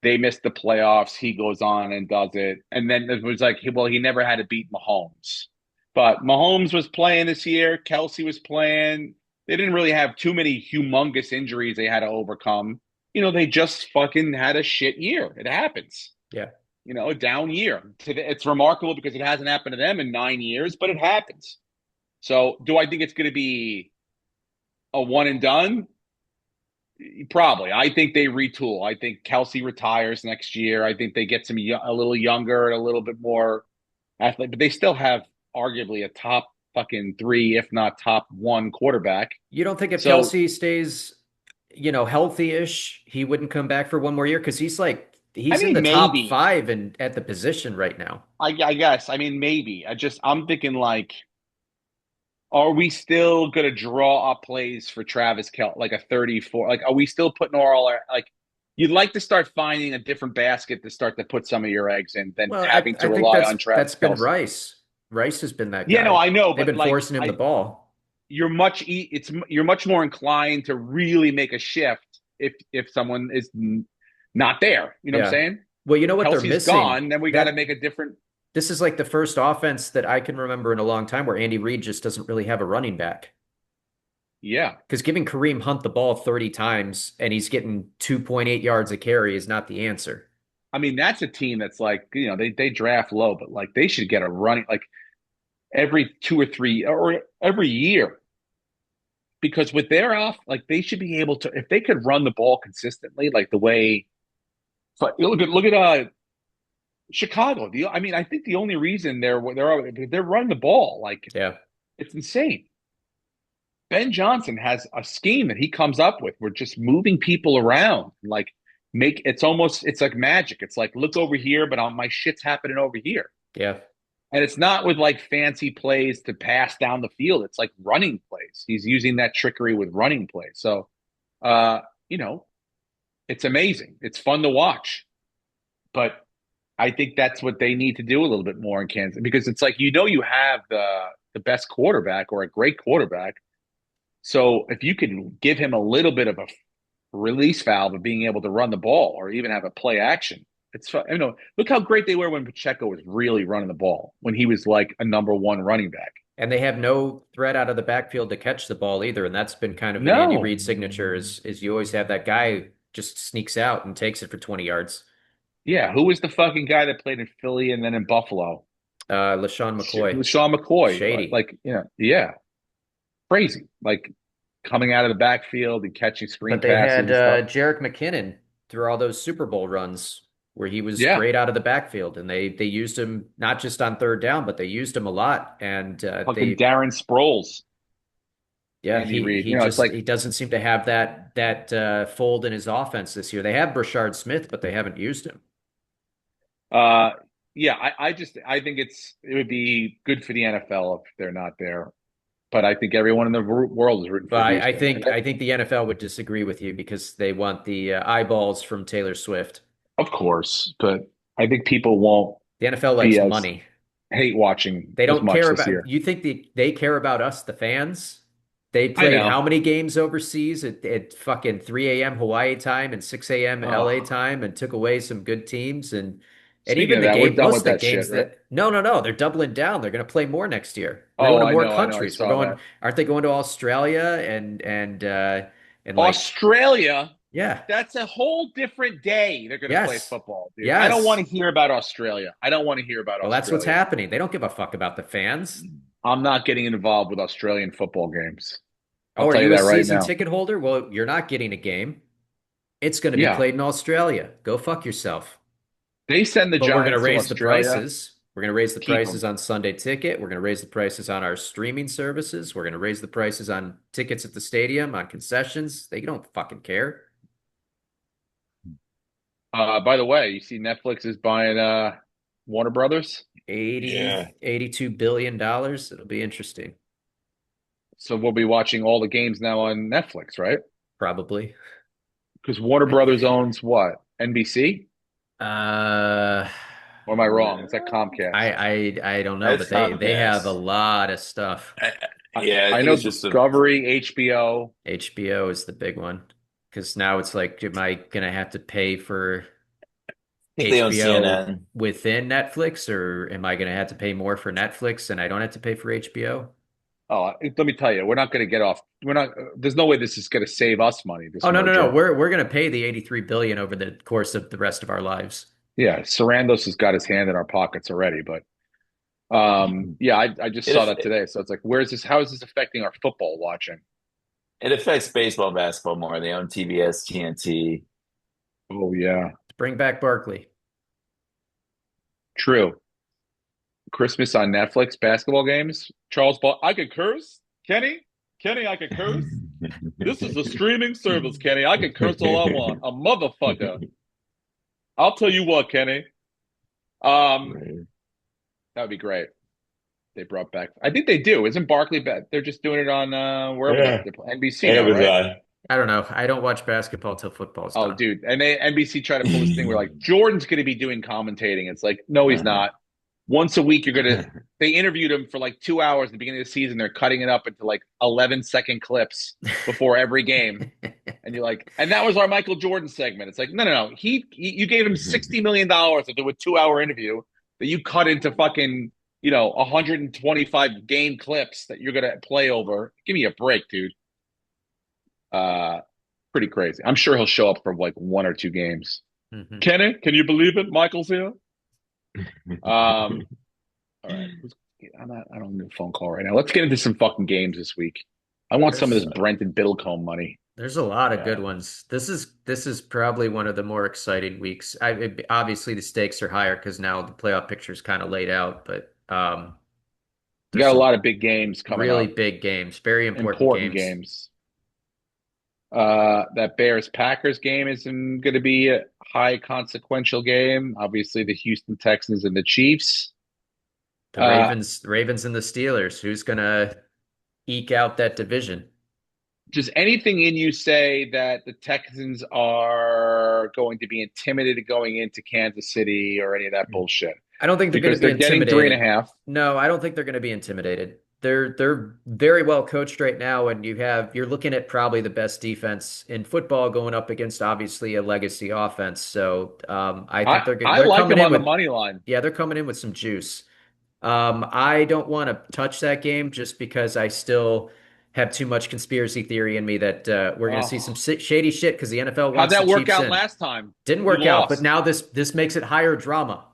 they missed the playoffs. He goes on and does it, and then it was like, well, he never had to beat Mahomes, but Mahomes was playing this year. Kelsey was playing. They didn't really have too many humongous injuries they had to overcome. They just fucking had a shit year. It happens. Yeah. A down year. It's remarkable because it hasn't happened to them in 9 years, but it happens. So, do I think it's going to be a one and done? Probably. I think they retool. I think Kelsey retires next year. I think they get a little younger and a little bit more athletic, but they still have arguably a top fucking three, if not top one quarterback. You don't think if So, Kelsey stays, healthy-ish, he wouldn't come back for one more year? Because I he's in the mean, top maybe. five and at the position right now. I guess. I mean, maybe. I'm thinking like, are we still going to draw up plays for Travis Kel like a 34? Like, are we still putting all our like? You'd like to start finding a different basket to start to put some of your eggs in than Well, having to I think rely on Travis that's been Kelsey. Rice. Rice has been that Yeah, no, guy. I know, They've but been like, forcing him the ball. you're much more inclined to really make a shift if someone is not there. You know what I'm Yeah. saying? Well, you know If what they're Kelsey's missing? gone, then we got to That make a different. This is like the first offense that I can remember in a long time where Andy Reid just doesn't really have a running back. Yeah, Because giving Kareem Hunt the ball 30 times and he's getting 2.8 yards a carry is not the answer. I mean that's a team that's like they draft low, but like they should get a running like every 2 or 3 or every year because with their off, like they should be able to if they could run the ball consistently, like the way. But look at Chicago. I mean, I think the only reason they're running the ball like Yeah. it's insane. Ben Johnson has a scheme that he comes up with. We're just moving people around, like it's like magic. It's like look over here, but my shit's happening over here. Yeah. And it's not with like fancy plays to pass down the field. It's like running plays. He's using that trickery with running plays. So, uh, you know, it's amazing. It's fun to watch. But I think that's what they need to do a little bit more in Kansas because it's like you have the best quarterback or a great quarterback. So if you can give him a little bit of a release valve of being able to run the ball or even have a play action, it's fun. Look how great they were when Pacheco was really running the ball when he was like a number one running back. And they have no threat out of the backfield to catch the ball either. And that's been kind of an Andy No, Reid signature is you always have that guy who just sneaks out and takes it for 20 yards. yeah, who was the fucking guy that played in Philly and then in Buffalo? LaShawn McCoy. Sean McCoy, Shady. like yeah, crazy, like coming out of the backfield and catching But screen they passes had and stuff. Jerick McKinnon through all those Super Bowl runs where he was Yeah, great out of the backfield, and they used him not just on third down, but they used him a lot. And fucking Darren Sproles, yeah, Andy Reid. It's he like doesn't seem to have that fold in his offense this year. They have Brashard Smith, but they haven't used him. Uh, yeah, I think it would be good for the NFL if they're not there. But I think everyone in the world is rooting But for Houston. I think the NFL would disagree with you because they want the eyeballs from Taylor Swift. Of course, but I think people won't The NFL be likes as money. hate watching They as don't much care this about year. you think they care about us, the fans? They I played how know. many games overseas at fucking 3 a.m. Hawaii time and 6 a.m. LA Oh, time and took away some good teams and And Speaking even of the that, we're game, done most with of the that shit, games right? that no, they're doubling down. They're going to play more next year. We're Oh, going to more I know, I countries. We're saw going, that. aren't they going to Australia and like Australia, yeah, that's a whole different day. They're going to play yes, football, dude. I don't want yes. to hear about Australia. I don't want to hear about Well, that's what's Australia. happening. They don't give a fuck about the fans. I'm not getting involved with Australian football games. I'll Oh, are tell you you a that right season now. ticket holder? Well, you're not getting a game. It's going to be Yeah, played in Australia. Go fuck yourself. they send the But we're going to Giants to raise the Australia. prices. We're going to raise the Keep prices them. on Sunday Ticket. We're going to raise the prices on our streaming services. We're going to raise the prices on tickets at the stadium, on concessions. They don't fucking care. By the way, you see Netflix is buying Warner Brothers, 80, Yeah. $82 billion. It'll be interesting. so we'll be watching all the games now on Netflix, right? Probably. Because Warner Brothers owns what? NBC? Uh, Or am I wrong? It's like Comcast. I don't know, but That's they have a Comcast. lot of stuff. I, I, yeah, I I think know it's just a. Discovery, HBO. HBO is the big one because now it's like, am I gonna have to pay for I think they own HBO CNN. within Netflix, or am I gonna have to pay more for Netflix and I don't have to pay for HBO? Oh, let me tell you, we're not going to get off. We're not. There's no way this is going to save us money. This Oh no. merger. We're gonna pay the 83 billion over the course of the rest of our lives. Yeah, Sarandos has got his hand in our pockets already. But yeah, I just It saw aff- that today. So it's like, where's this? How is this affecting our football watching? it affects baseball, and basketball more. They own TBS, TNT. Oh yeah, Bring back Barkley. true. Christmas on Netflix, basketball games. Charles Ball. I could curse, Kenny. Kenny, I could curse. This is a streaming service, Kenny. I can curse all I want. A motherfucker. I'll tell you what, Kenny. Um, Right. that would be great. They brought back. I think they do. Isn't Barkley back? They're just doing it on wherever Yeah, they play. NBC now, right? Amazon. I don't know. I don't watch basketball till football's Oh, done. dude. And NBC tried to pull this thing where like Jordan's going to be doing commentating. It's like, no, he's not. Once a week, you're going to. They interviewed him for like 2 hours at the beginning of the season. They're cutting it up into like 11-second clips before every game. And you're like, and that was our Michael Jordan segment. It's like, no. You gave him $60 million to do a 2 hour interview that you cut into fucking, 125 game clips that you're gonna play over. Give me a break, dude. Uh, pretty crazy. I'm sure he'll show up for like one or two games. Mhm. Kenny, can you believe it? Michael's here. All right. I don't need a phone call right now. Let's get into some fucking games this week. I want some of this There's Brenton Biddlecombe money. there's a lot of good Yeah. ones. This is probably one of the more exciting weeks. Obviously the stakes are higher because now the playoff picture is kind of laid out, but You there's got a some lot of big games coming really up, big games, very important important games. games. That Bears Packers game is going to be a high consequential game. Obviously, the Houston Texans and the Chiefs. The Uh, Ravens and the Steelers. Who's gonna eke out that division? does anything in you say that the Texans are going to be intimidated going into Kansas City or any of that bullshit? I don't think they're going to Because be they're getting three and a intimidated. half. No, I don't think they're going to be intimidated. They're very well coached right now, and you're looking at probably the best defense in football going up against obviously a legacy offense. So I think I they're like coming them in on the with money line. yeah, they're coming in with some juice. I don't want to touch that game just because I still have too much conspiracy theory in me that we're going to see some Oh, shady shit because the NFL how'd wants the that work Chiefs out in. last time? Didn't You work out, but lost. now this makes it higher drama.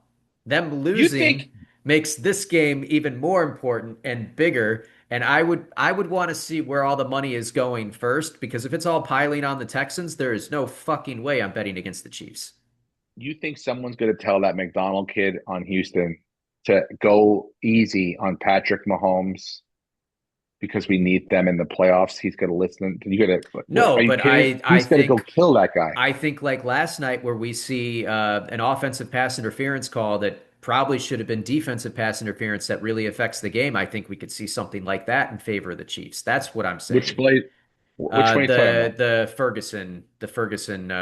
Them You think losing makes this game even more important and bigger. And I would want to see where all the money is going first because if it's all piling on the Texans, there is no fucking way I'm betting against the Chiefs. you think someone's going to tell that McDonald kid on Houston to go easy on Patrick Mahomes because we need them in the playoffs? He's going to listen. You got to. What, No, are you but kidding? I He's going to go think kill that guy. I think like last night where we see an offensive pass interference call that probably should have been defensive pass interference that really affects the game. I think we could see something like that in favor of the Chiefs. That's what I'm Which saying. play? Which one are you talking about? The Ferguson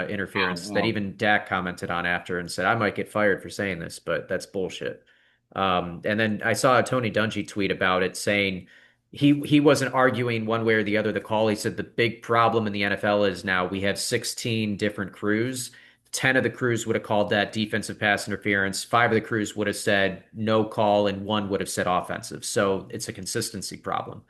interference that Oh, even Dak commented on after and said I might get fired for saying this, but that's bullshit. And then I saw a Tony Dungy tweet about it saying he wasn't arguing one way or the other the call. He said the big problem in the NFL is now we have 16 different crews 10 of the crews would have called that defensive pass interference. 5 of the crews would have said no call, and 1 would have said offensive. So it's a consistency problem.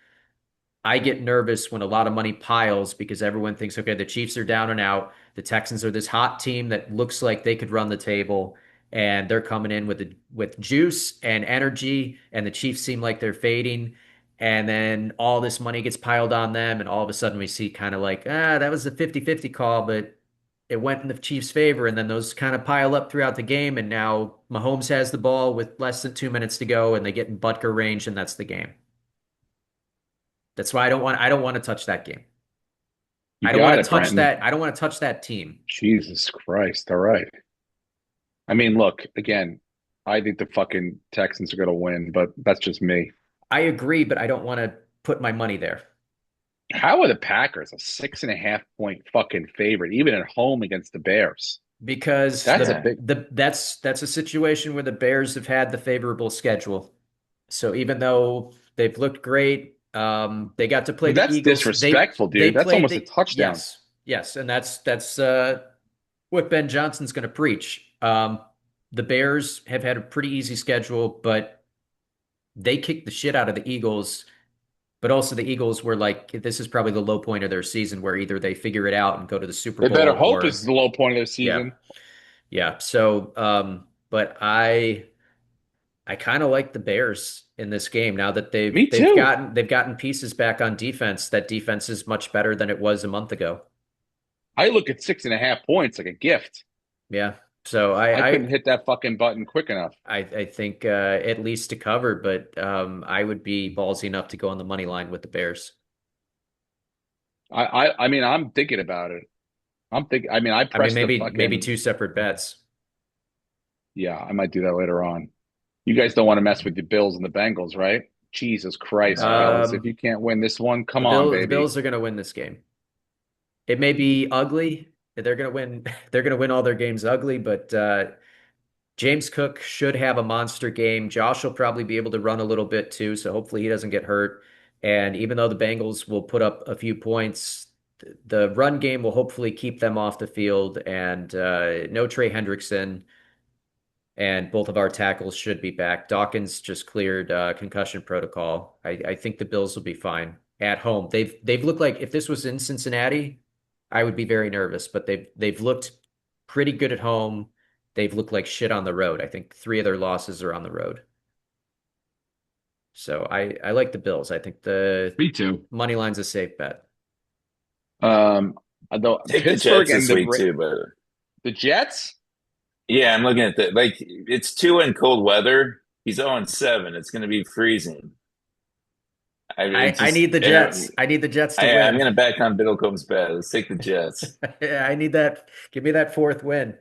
I get nervous when a lot of money piles because everyone thinks, okay, the Chiefs are down and out. The Texans are this hot team that looks like they could run the table, and they're coming in with juice and energy, and the Chiefs seem like they're fading. And then all this money gets piled on them, and all of a sudden we see kind of like, that was a 50-50 call, but it went in the Chiefs' favor. And then those kind of pile up throughout the game, and now Mahomes has the ball with less than 2 minutes to go, and they get in Butker range, and that's the game. That's why I don't want to touch that game. You I don't want got to it, touch Brenton. that. I don't want to touch that team Jesus Christ. All right. I mean, look, again, I think the fucking Texans are going to win, but that's just me. I agree, but I don't want to put my money there How are the Packers a 6.5 point fucking favorite, even at home against the Bears? because That's a big. that's a situation where the Bears have had the favorable schedule. So even though they've looked great, they got to play But the that's Eagles. disrespectful, They dude. That's played almost a the touchdown. yes, and that's what Ben Johnson's going to preach. The Bears have had a pretty easy schedule, but they kicked the shit out of the Eagles. But also the Eagles were like, this is probably the low point of their season where either they figure it out and go to the Super They better Bowl hope this is or the low point of the yeah, season. yeah. So, but I kind of like the Bears in this game now that Me too. they've gotten pieces back on defense. That defense is much better than it was a month ago. I look at 6.5 points like a gift. Yeah. So I couldn't hit that fucking button quick enough. I think at least to cover, but I would be ballsy enough to go on the money line with the Bears. I mean, I'm thinking about it. I'm thinking. I mean, I I mean, pressed the maybe fucking. two separate bets. Yeah, I might do that later on. You guys don't want to mess with the Bills and the Bengals, right? Jesus Christ, fellas! If Um, you can't win this one, come on, The baby. Bills are going to win this game. It may be ugly. They're going to win. They're going to win all their games ugly, but James Cook should have a monster game. Josh will probably be able to run a little bit too, so hopefully he doesn't get hurt. And even though the Bengals will put up a few points, the run game will hopefully keep them off the field. And no Trey Hendrickson, and both of our tackles should be back. Dawkins just cleared concussion protocol. I think the Bills will be fine at home. They've looked like if this was in Cincinnati, I would be very nervous, but they've looked pretty good at home. They've looked like shit on the road. I think 3 of their losses are on the road. So I like the Bills. I think the Me too. money line's a safe bet. Um, Although Take the Pittsburgh Jets and this week too, but the Jets. yeah, I'm looking at that. Like it's two in cold weather. He's 0-7. It's going to be freezing. I mean, it's I just need the Jets. I need the Jets to I'm win. going to back on Biddlecombe's bet. Let's take the Jets. I need that. Give me that 4th win.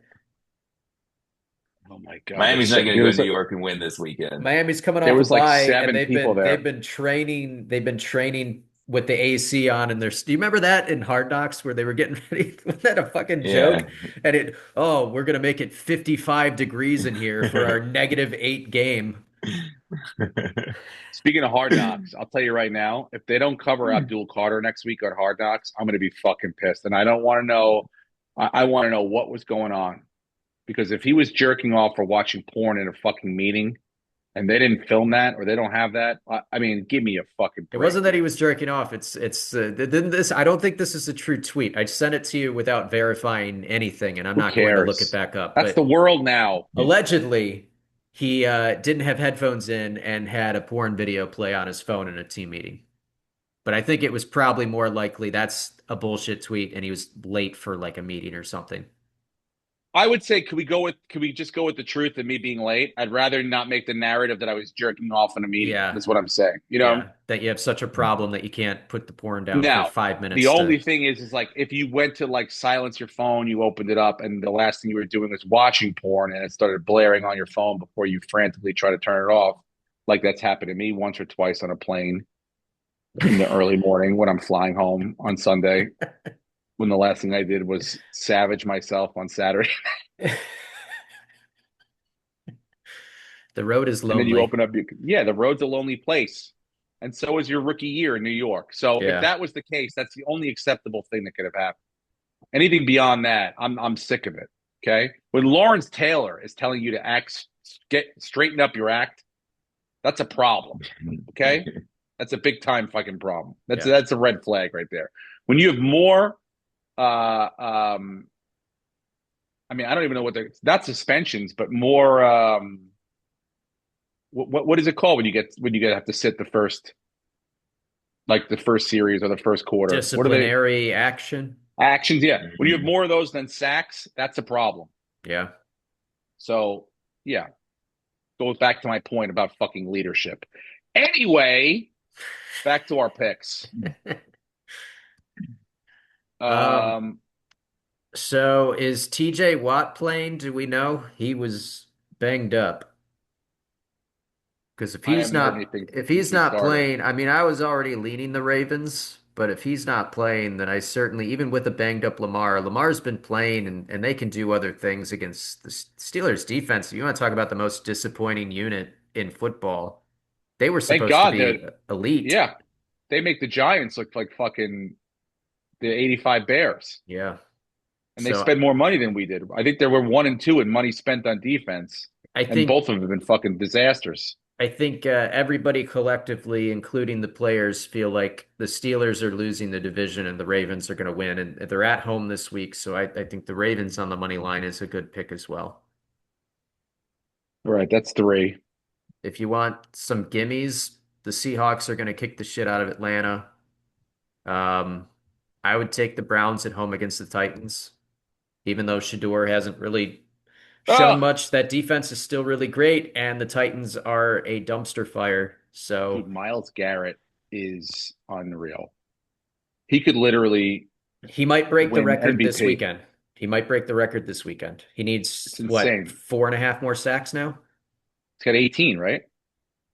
Oh my God! Miami's not going to go to New York and win this weekend. Miami's coming There off a was like bye, and 7 people there. they've been training with the AC on, and there's. Do you remember that in Hard Knocks where they were getting ready? Was that a fucking Yeah. joke? And we're gonna make it 55 degrees in here for our -8 game. Speaking of Hard Knocks, I'll tell you right now, if they don't cover Abdul Carter next week on Hard Knocks, I'm going to be fucking pissed. And I don't want to know. I want to know what was going on because if he was jerking off or watching porn in a fucking meeting, and they didn't film that or they don't have that, I mean, give me a fucking It break, wasn't that he dude. was jerking off. Didn't this. I don't think this is a true tweet. I sent it to you without verifying anything, and I'm Who not going to look it cares? back up. That's the But world now. allegedly, he didn't have headphones in and had a porn video play on his phone in a team meeting. But I think it was probably more likely that's a bullshit tweet and he was late for like a meeting or something. I would say, could we just go with the truth than me being late? I'd rather not make the narrative that I was jerking off in a meeting. Yeah. That's what I'm saying. You know? Yeah. That you have such a problem that you can't put the porn down for Now, five the minutes only to. thing is like if you went to like silence your phone, you opened it up, and the last thing you were doing was watching porn, and it started blaring on your phone before you frantically try to turn it off. Like that's happened to me once or twice on a plane in the early morning when I'm flying home on Sunday. When the last thing I did was savage myself on Saturday, The road is and then you lonely. open up yeah, the road's a lonely place, and so is your rookie year in New York. So if Yeah. that was the case, that's the only acceptable thing that could have happened. Anything beyond that, I'm sick of it. Okay. When Lawrence Taylor is telling you to straighten up your act, that's a problem. Okay. That's a big time fucking problem. That's Yeah. that's a red flag right there. When you have more, uh, um, I mean, I don't even know what they're not suspensions, but more. What is it called when you get have to sit the first like the first series or the first quarter? What are they Disciplinary action. actions? Yeah, when you have Mhm. more of those than sacks, that's a problem. Yeah. So yeah, goes back to my point about fucking leadership. Anyway, back to our picks. Um, Um, so is TJ Watt playing? Do we know? He was banged up. Because I haven't heard anything if since he's he not started. playing, I mean, I was already leaning the Ravens, but if he's not playing, then I certainly, even with a banged up Lamar's been playing and they can do other things against the Steelers defense. If you want to talk about the most disappointing unit in football, they were Thank supposed to God that be elite. yeah, they make the Giants look like fucking the '85 Bears, Yeah. and they So spend more money than we did. I think they were 1 and 2 in money spent on defense, I and think both of them have been fucking disasters. everybody collectively, including the players, feel like the Steelers are losing the division and the Ravens are going to win, and they're at home this week. So I think the Ravens on the money line is a good pick as well. All right, that's three. If you want some gimmies, the Seahawks are going to kick the shit out of Atlanta. Um, I would take the Browns at home against the Titans, even though Shador hasn't really shown Oh, much. That defense is still really great, and the Titans are a dumpster fire. dude, So Miles Garrett is unreal. He could literally he might break the win record this MVP. weekend. He might break the record this weekend. He It's needs what, insane. 4.5 more sacks now? He's got 18, right?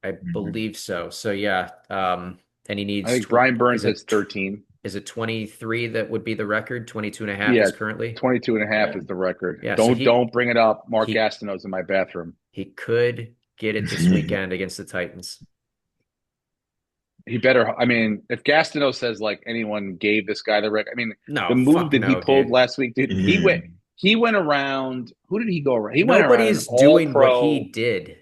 I Mhm. believe so. So yeah, and he I needs think Brian Burns is has it 13. is it 23 that would be the record? 22 and a half Yeah, is currently. 22 and a half Yeah. is the record. Yeah, so Don't bring it up. Mark he Gastineau's in my bathroom. he could get it this weekend against the Titans. He better. I mean, if Gastineau says like anyone gave this guy the record, I mean, the No, move fuck that he no, pulled dude. last week, dude. He went around. Who did he go around? He went around an Nobody's All doing what he Pro. did.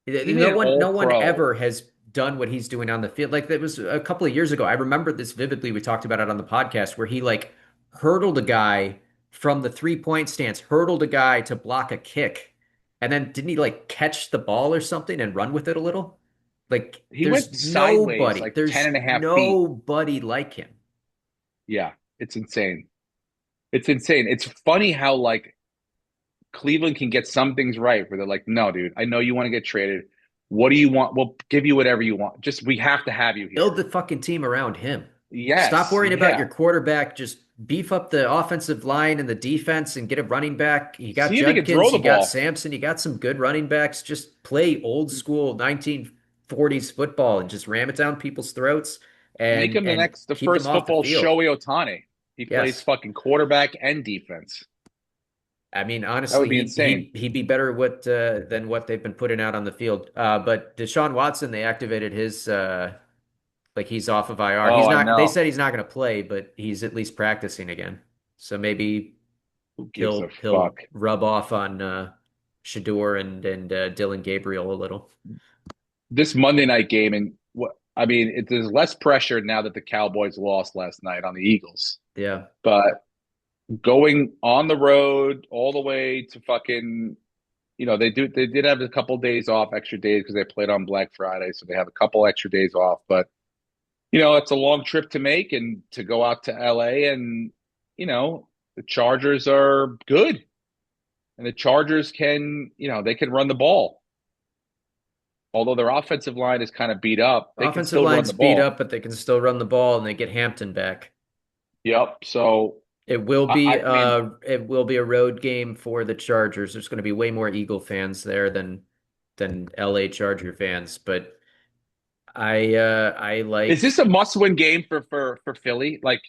He made an No All one Pro. ever has done what he's doing on the field. Like that was a couple of years ago. I remember this vividly. We talked about it on the podcast where he like hurdled a guy from the 3-point stance, hurdled a guy to block a kick, and then didn't he like catch the ball or something and run with it a little? Like He went sideways like 10 there's and a half feet. nobody like him. Yeah, it's insane. It's insane. It's funny how like Cleveland can get some things right where they're like, no, dude, I know you want to get traded. What do you want? We'll give you whatever you want. Just we have to have you Build here. the fucking team around him. Stop Yes, worrying about yeah. your quarterback. Just beef up the offensive line and the defense and get a running back. You got See if he can throw Judkins, the you got ball. Sampson, you got some good running backs. Just play old school 1940s football and just ram it down people's throats Make him and the keep them first off the football field. Shohei Ohtani. He plays Yes. fucking quarterback and defense. I mean, That would honestly, be insane. he'd be better than what they've been putting out on the field. But Deshaun Watson, they activated his like he's off of IR. Oh, He's I not, they know. said he's not going to play, but he's at least practicing again. So maybe Who gives a he'll fuck? rub off on Shador and Dylan Gabriel a little. This Monday night game, and what I mean, there's less pressure now that the Cowboys lost last night on the Eagles. Yeah. But going on the road all the way to fucking, they did have a couple days off, extra days because they played on Black Friday, so they have a couple extra days off. But it's a long trip to make and to go out to LA, and the Chargers are good, and the Chargers they can run the ball. Although their offensive line is kind of beat up, they can Offensive still run line's the beat ball. up, but they can still run the ball and they get Hampton back. Yep. So I mean, It will be a road game for the Chargers. There's going to be way more Eagle fans there than LA Charger fans, but I is like this a must-win game for Philly? Like,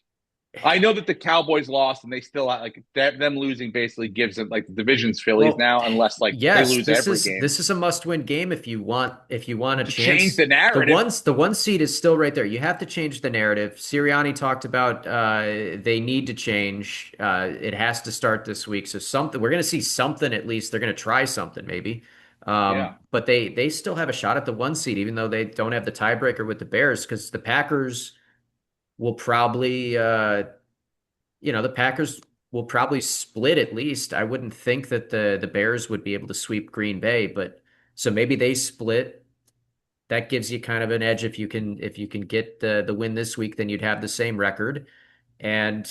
I know that the Cowboys lost, and they still like them losing basically gives them like the division's Phillies Well, now, unless like they yes, lose every game this is a must-win game if you want a to change chance. the narrative. The one seed is still right there. You have to change the narrative. Sirianni talked about they need to change. It has to start this week. So something we're going to see something at least. They're going to try something maybe. Yeah, But they still have a shot at the one seed, even though they don't have the tiebreaker with the Bears, because the Packers will probably the Packers will probably split at least. I wouldn't think that the Bears would be able to sweep Green Bay, but so maybe they split. That gives you kind of an edge if you can get the win this week, then you'd have the same record, and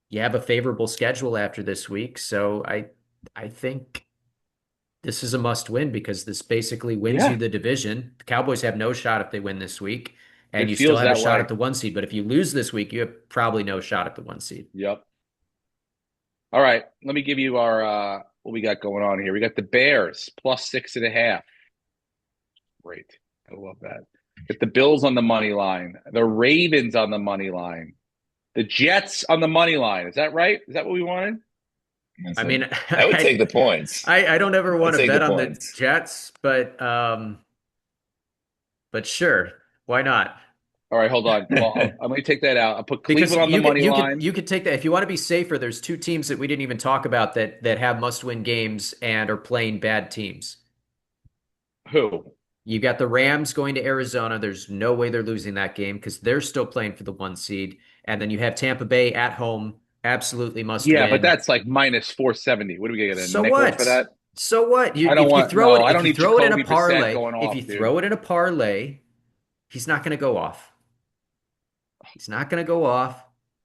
you have a favorable schedule after this week. So I think this is a must win because this basically wins you yeah, the division. The Cowboys have no shot if they win this week, and it you still feels have a that shot way. at the one seed. But if you lose this week, you have probably no shot at the one seed. Yep. All right, let me give you our what we got going on here. We got the Bears +6.5. Great, I love that. Get the Bills on the money line, the Ravens on the money line, the Jets on the money line. Is that right? Is that what we wanted? I mean, I would take the points. I don't ever I'd want to take the bet on the points. Jets, but sure, why not? All right, hold on. Well, I'm going to take that out. I'll put Because Cleveland on the money line. you could take that if you want to be safer. There's two teams that we didn't even talk about that have must-win games and are playing bad teams. Who? You got the Rams going to Arizona. There's no way they're losing that game because they're still playing for the one seed. And then you have Tampa Bay at home, absolutely must Yeah, but win. that's like -470. What do we get a So nickel for what? that? So what? I don't want. No, I If don't you need throw it in a Jacoby Brissett parlay, going if you off, dude. throw it in a parlay, he's not going to go off. He's not going to go off.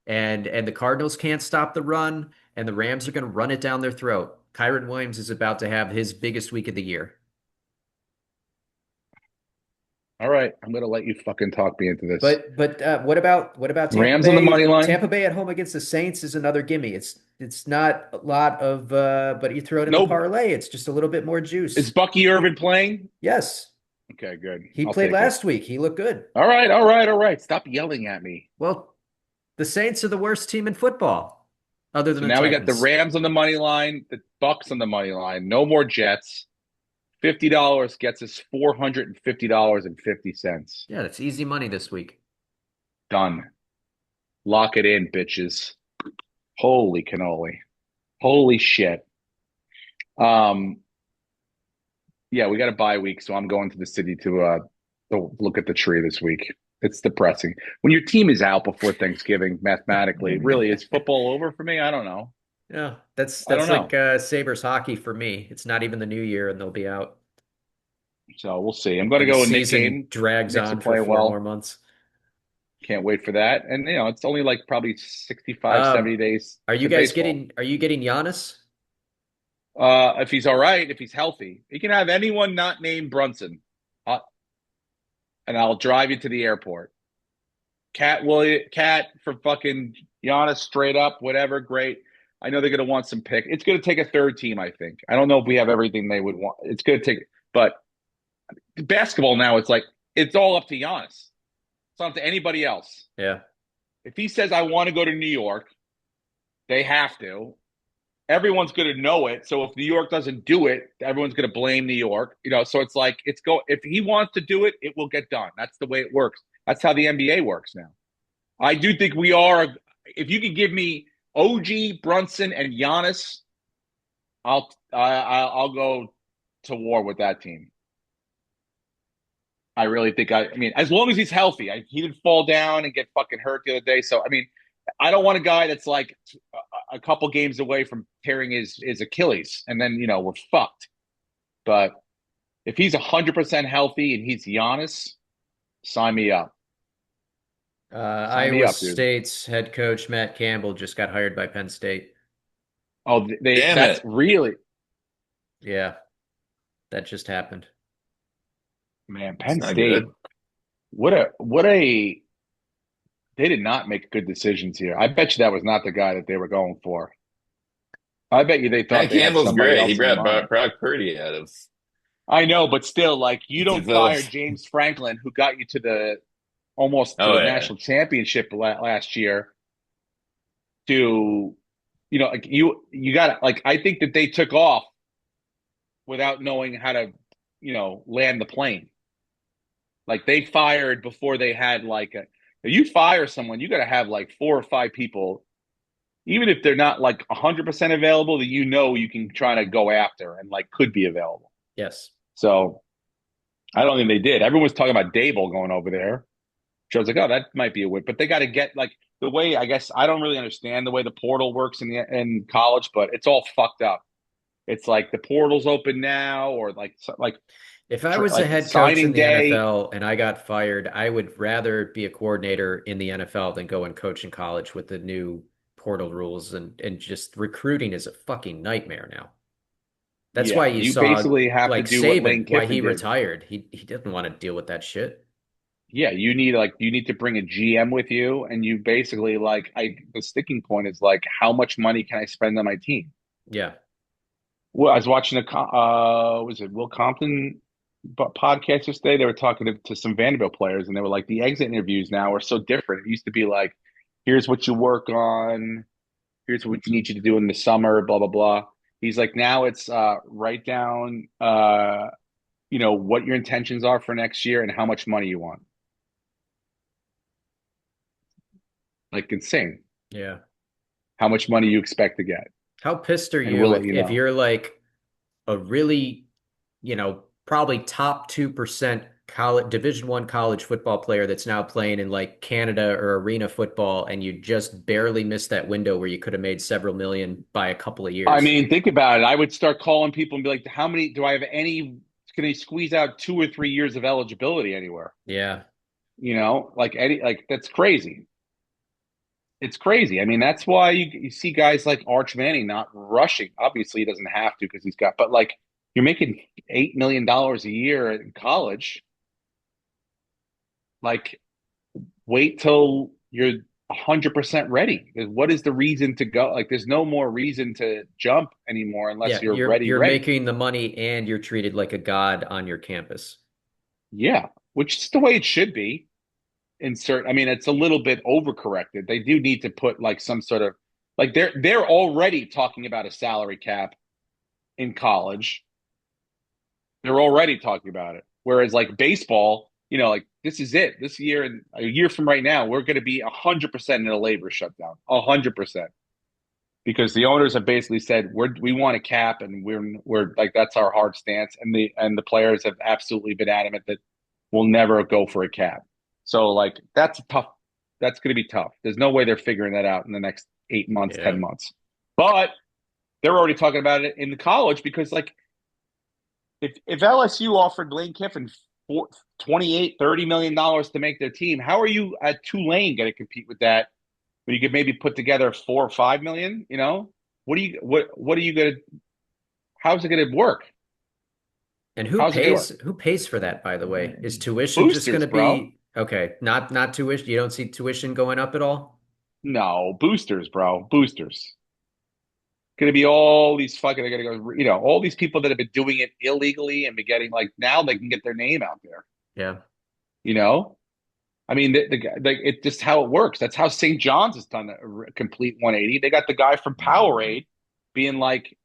And the Cardinals can't stop the run, and the Rams are going to run it down their throat. Kyron Williams is about to have his biggest week of the year. All right, I'm going to let you fucking talk me into this. But what about Tampa Rams on the money Bay? line. Tampa Bay at home against the Saints is another gimme. It's not a lot of but you throw it in the Nope. parlay, it's just a little bit more Is juice. Bucky Irvin playing? Yes, Okay, good. he I'll played take it. last week. He looked good. All right, all right, all right. Stop yelling at me. Well, the Saints are the worst team in football, other than So the now we got the Titans. Rams on the money line, the Bucks on the money line. No more Jets. $50 gets us $450.50. Yeah, that's easy money this week. Done. Lock it in, bitches. Holy cannoli. Holy shit. Um, yeah, we got a bye week, so I'm going to the city to look at the tree this week. It's depressing. When your team is out before Thanksgiving, mathematically, really, is football over for me? I don't know. Yeah, I don't that's like know. Sabres hockey for me. It's not even the new year and they'll be out. So we'll see. I'm going to And the go with Nick season game. drags Knicks are on for playing four more well. months. Can't wait for that. And, it's only like probably 65, Um, 70 days to baseball. are you getting Giannis? If he's all right, if he's healthy, he can have anyone not named Brunson, uh, and I'll drive you to the airport. Cat for fucking Giannis, straight up, whatever. Great. I know they're going to want some pick. It's going to take a third team, I think. I don't know if we have everything they would want. It's going to take, but basketball now, it's all up to Giannis. It's not up to anybody else. Yeah. If he says, I want to go to New York, they have to. Everyone's going to know it. So if New York doesn't do it, everyone's going to blame New York. So it's like if he wants to do it, it will get done. That's the way it works. That's how the NBA works now. I do think we are. If you could give me OG, Brunson, and Giannis, I'll go to war with that team. I really think I mean, as long as he's healthy, he didn't fall down and get fucking hurt the other day. So I mean, I don't want a guy that's like a couple games away from tearing his Achilles, and then we're fucked. But if he's 100% healthy and he's Giannis, sign me up. Sign me Iowa up, dude. State's head coach Matt Campbell just got hired by Penn State. Oh, Damn that's it. really Yeah, that just happened. man. It's Penn not State. good. What a they did not make good decisions here. I bet you that was not the guy that they were going for. I bet you they Matt thought they had Campbell's somebody great. He else in brought mind. Brock Purdy out of I know, but still, like you the don't fire Phillies. James Franklin, who got you to the almost to Oh the yeah. national championship last year, to, like you got to like I think that they took off without knowing how to, land the plane. Like they fired before they had like a. If you fire someone, you got to have like four or five people, even if they're not like 100% available, that you can try to go after and like could be available. Yes. So I don't think they did. Everyone was talking about Dable going over there. So I was like, oh, that might be a win. But they got to get like the way. I guess I don't really understand the way the portal works in college, but it's all fucked up. It's like the portal's open now, or like If I was a like head coach in signing the day. NFL and I got fired, I would rather be a coordinator in the NFL than go and coach in college with the new portal rules and just recruiting is a fucking nightmare now. That's why Yeah, you you saw basically have to like do what Lane Saban, why Kiffin he did. retired. He didn't want to deal with that shit. Yeah, you need to bring a GM with you, and you basically like I the sticking point is like how much money can I spend on my team? Yeah. Well, I was watching was it Will Compton podcast yesterday? They were talking to some Vanderbilt players, and they were like, the exit interviews now are so different. It used to be like, here's what you work on, here's what you need you to do in the summer, blah blah blah. He's like, now it's write down, what your intentions are for next year and how much money you want. Like insane, Yeah. how much money you expect to get, How pissed are and we'll you let if you if know. you're like a really, probably top 2% college Division I college football player that's now playing in like Canada or arena football and you just barely missed that window where you could have made several million by a couple of I years. mean, think about it. I would start calling people and be like, how many do I have any? Can I squeeze out 2 or 3 years of eligibility anywhere? Yeah. Like any, like that's crazy. It's crazy. I mean, that's why you see guys like Arch Manning not rushing. Obviously, he doesn't have to because he's got, but like you're making $8 million a year in college. Like, wait till you're 100% ready. What is the reason to go? Like, there's no more reason to jump anymore unless Yeah, you're you're ready, you're ready. making the money and you're treated like a god on your campus. Yeah, which is the way it should be. I mean, it's a little bit overcorrected. They do need to put like some sort of like they're already talking about a salary cap in college. They're already talking about it. Whereas like baseball, like this is it. This year and a year from right now, we're going to be 100% in a labor shutdown. 100%. Because the owners have basically said we want a cap and we're like that's our hard stance and the players have absolutely been adamant that we'll never go for a cap. So like that's going to be tough. There's no way they're figuring that out in the next 8 months, Yeah. 10 months. But they're already talking about it in the college because like if LSU offered Lane Kiffin 28, $30 million to make their team, how are you at Tulane going to compete with that when you could maybe put together 4 or 5 million? What are you gonna how's it gonna work? And How's it gonna work? who pays for that, by the way? Is tuition just going Boosters, to bro. be okay? Not tuition. You don't see tuition going up at all? No, boosters, bro. Boosters. Gonna be all these fucking, they're gonna go, all these people that have been doing it illegally and be getting like now they can get their name out there, Yeah. you know? I mean, it's just how it works. That's how St. John's has done a complete 180. They got the guy from Powerade being like,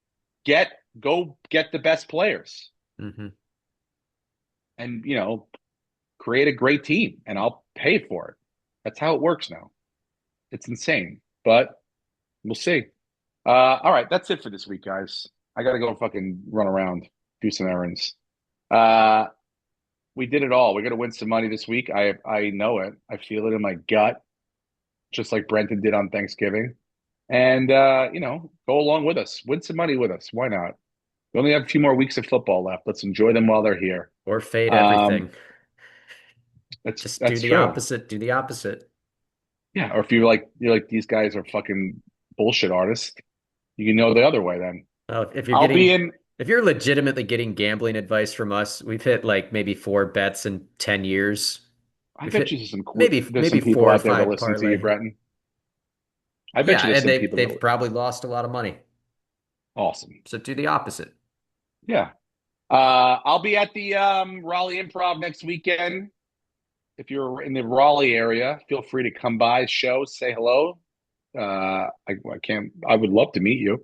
go get the best players Hmm. and, create a great team and I'll pay for it. That's how it works now. It's insane, but we'll see. All right, that's it for this week, guys. I gotta go fucking run around, do some errands. Uh, we did it all. We're gonna win some money this week. I know it. I feel it in my gut, just like Brenton did on Thanksgiving. And go along with us, win some money with us. Why not? We only have a few more weeks of football left. Let's enjoy them while they're here. Or fade Um, everything. Just do that's the true. opposite. Do the opposite. Yeah, or if you're like these guys are fucking bullshit artists, you can know the other way then. Well, if you're I'll be getting in. if you're legitimately getting gambling advice from us, we've hit like maybe four bets in 10 years. I We've bet you hit there's maybe some people four or out there that five listen to you, parlay. Breton. I bet Yeah, you there's and some they've people that they've probably lost a lot of money. awesome. So do the opposite. Yeah. I'll be at the Raleigh Improv next weekend. If you're in the Raleigh area, feel free to come by the show, say hello. I can't. I would love to meet you.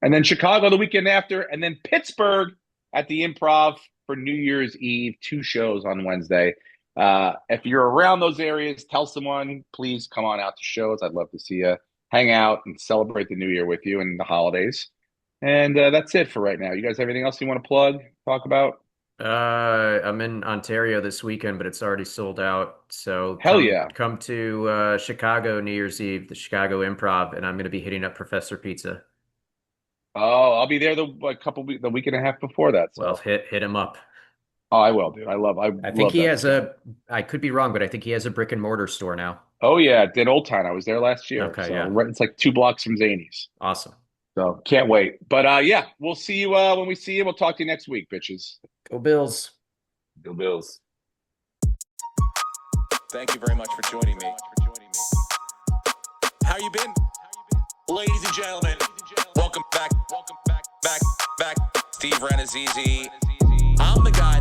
And then Chicago the weekend after, and then Pittsburgh at the Improv for New Year's Eve. 2 shows on Wednesday. If you're around those areas, tell someone. Please come on out to shows. I'd love to see you hang out and celebrate the New Year with you and the holidays. And that's it for right now. You guys have anything else you want to plug? Talk about? I'm in Ontario this weekend, but it's already sold out. So Hell yeah! come to Chicago New Year's Eve, the Chicago Improv, and I'm going to be hitting up Professor Pizza. Oh, I'll be there the week and a half before that. Well, So, hit him up. oh, I will, dude. I I think love he that has guy. I could be wrong, but I think he has a brick and mortar store now. Oh yeah, in Old Town. I was there last year. Okay, So yeah. right, it's like 2 blocks from Zany's. Awesome. So can't wait. But yeah, we'll see you when we see you. We'll talk to you next week, bitches. Go Bills. Go Bills. Thank you very much for joining me. How you been? Ladies and gentlemen, welcome back. Steve Renazizi. I'm the guy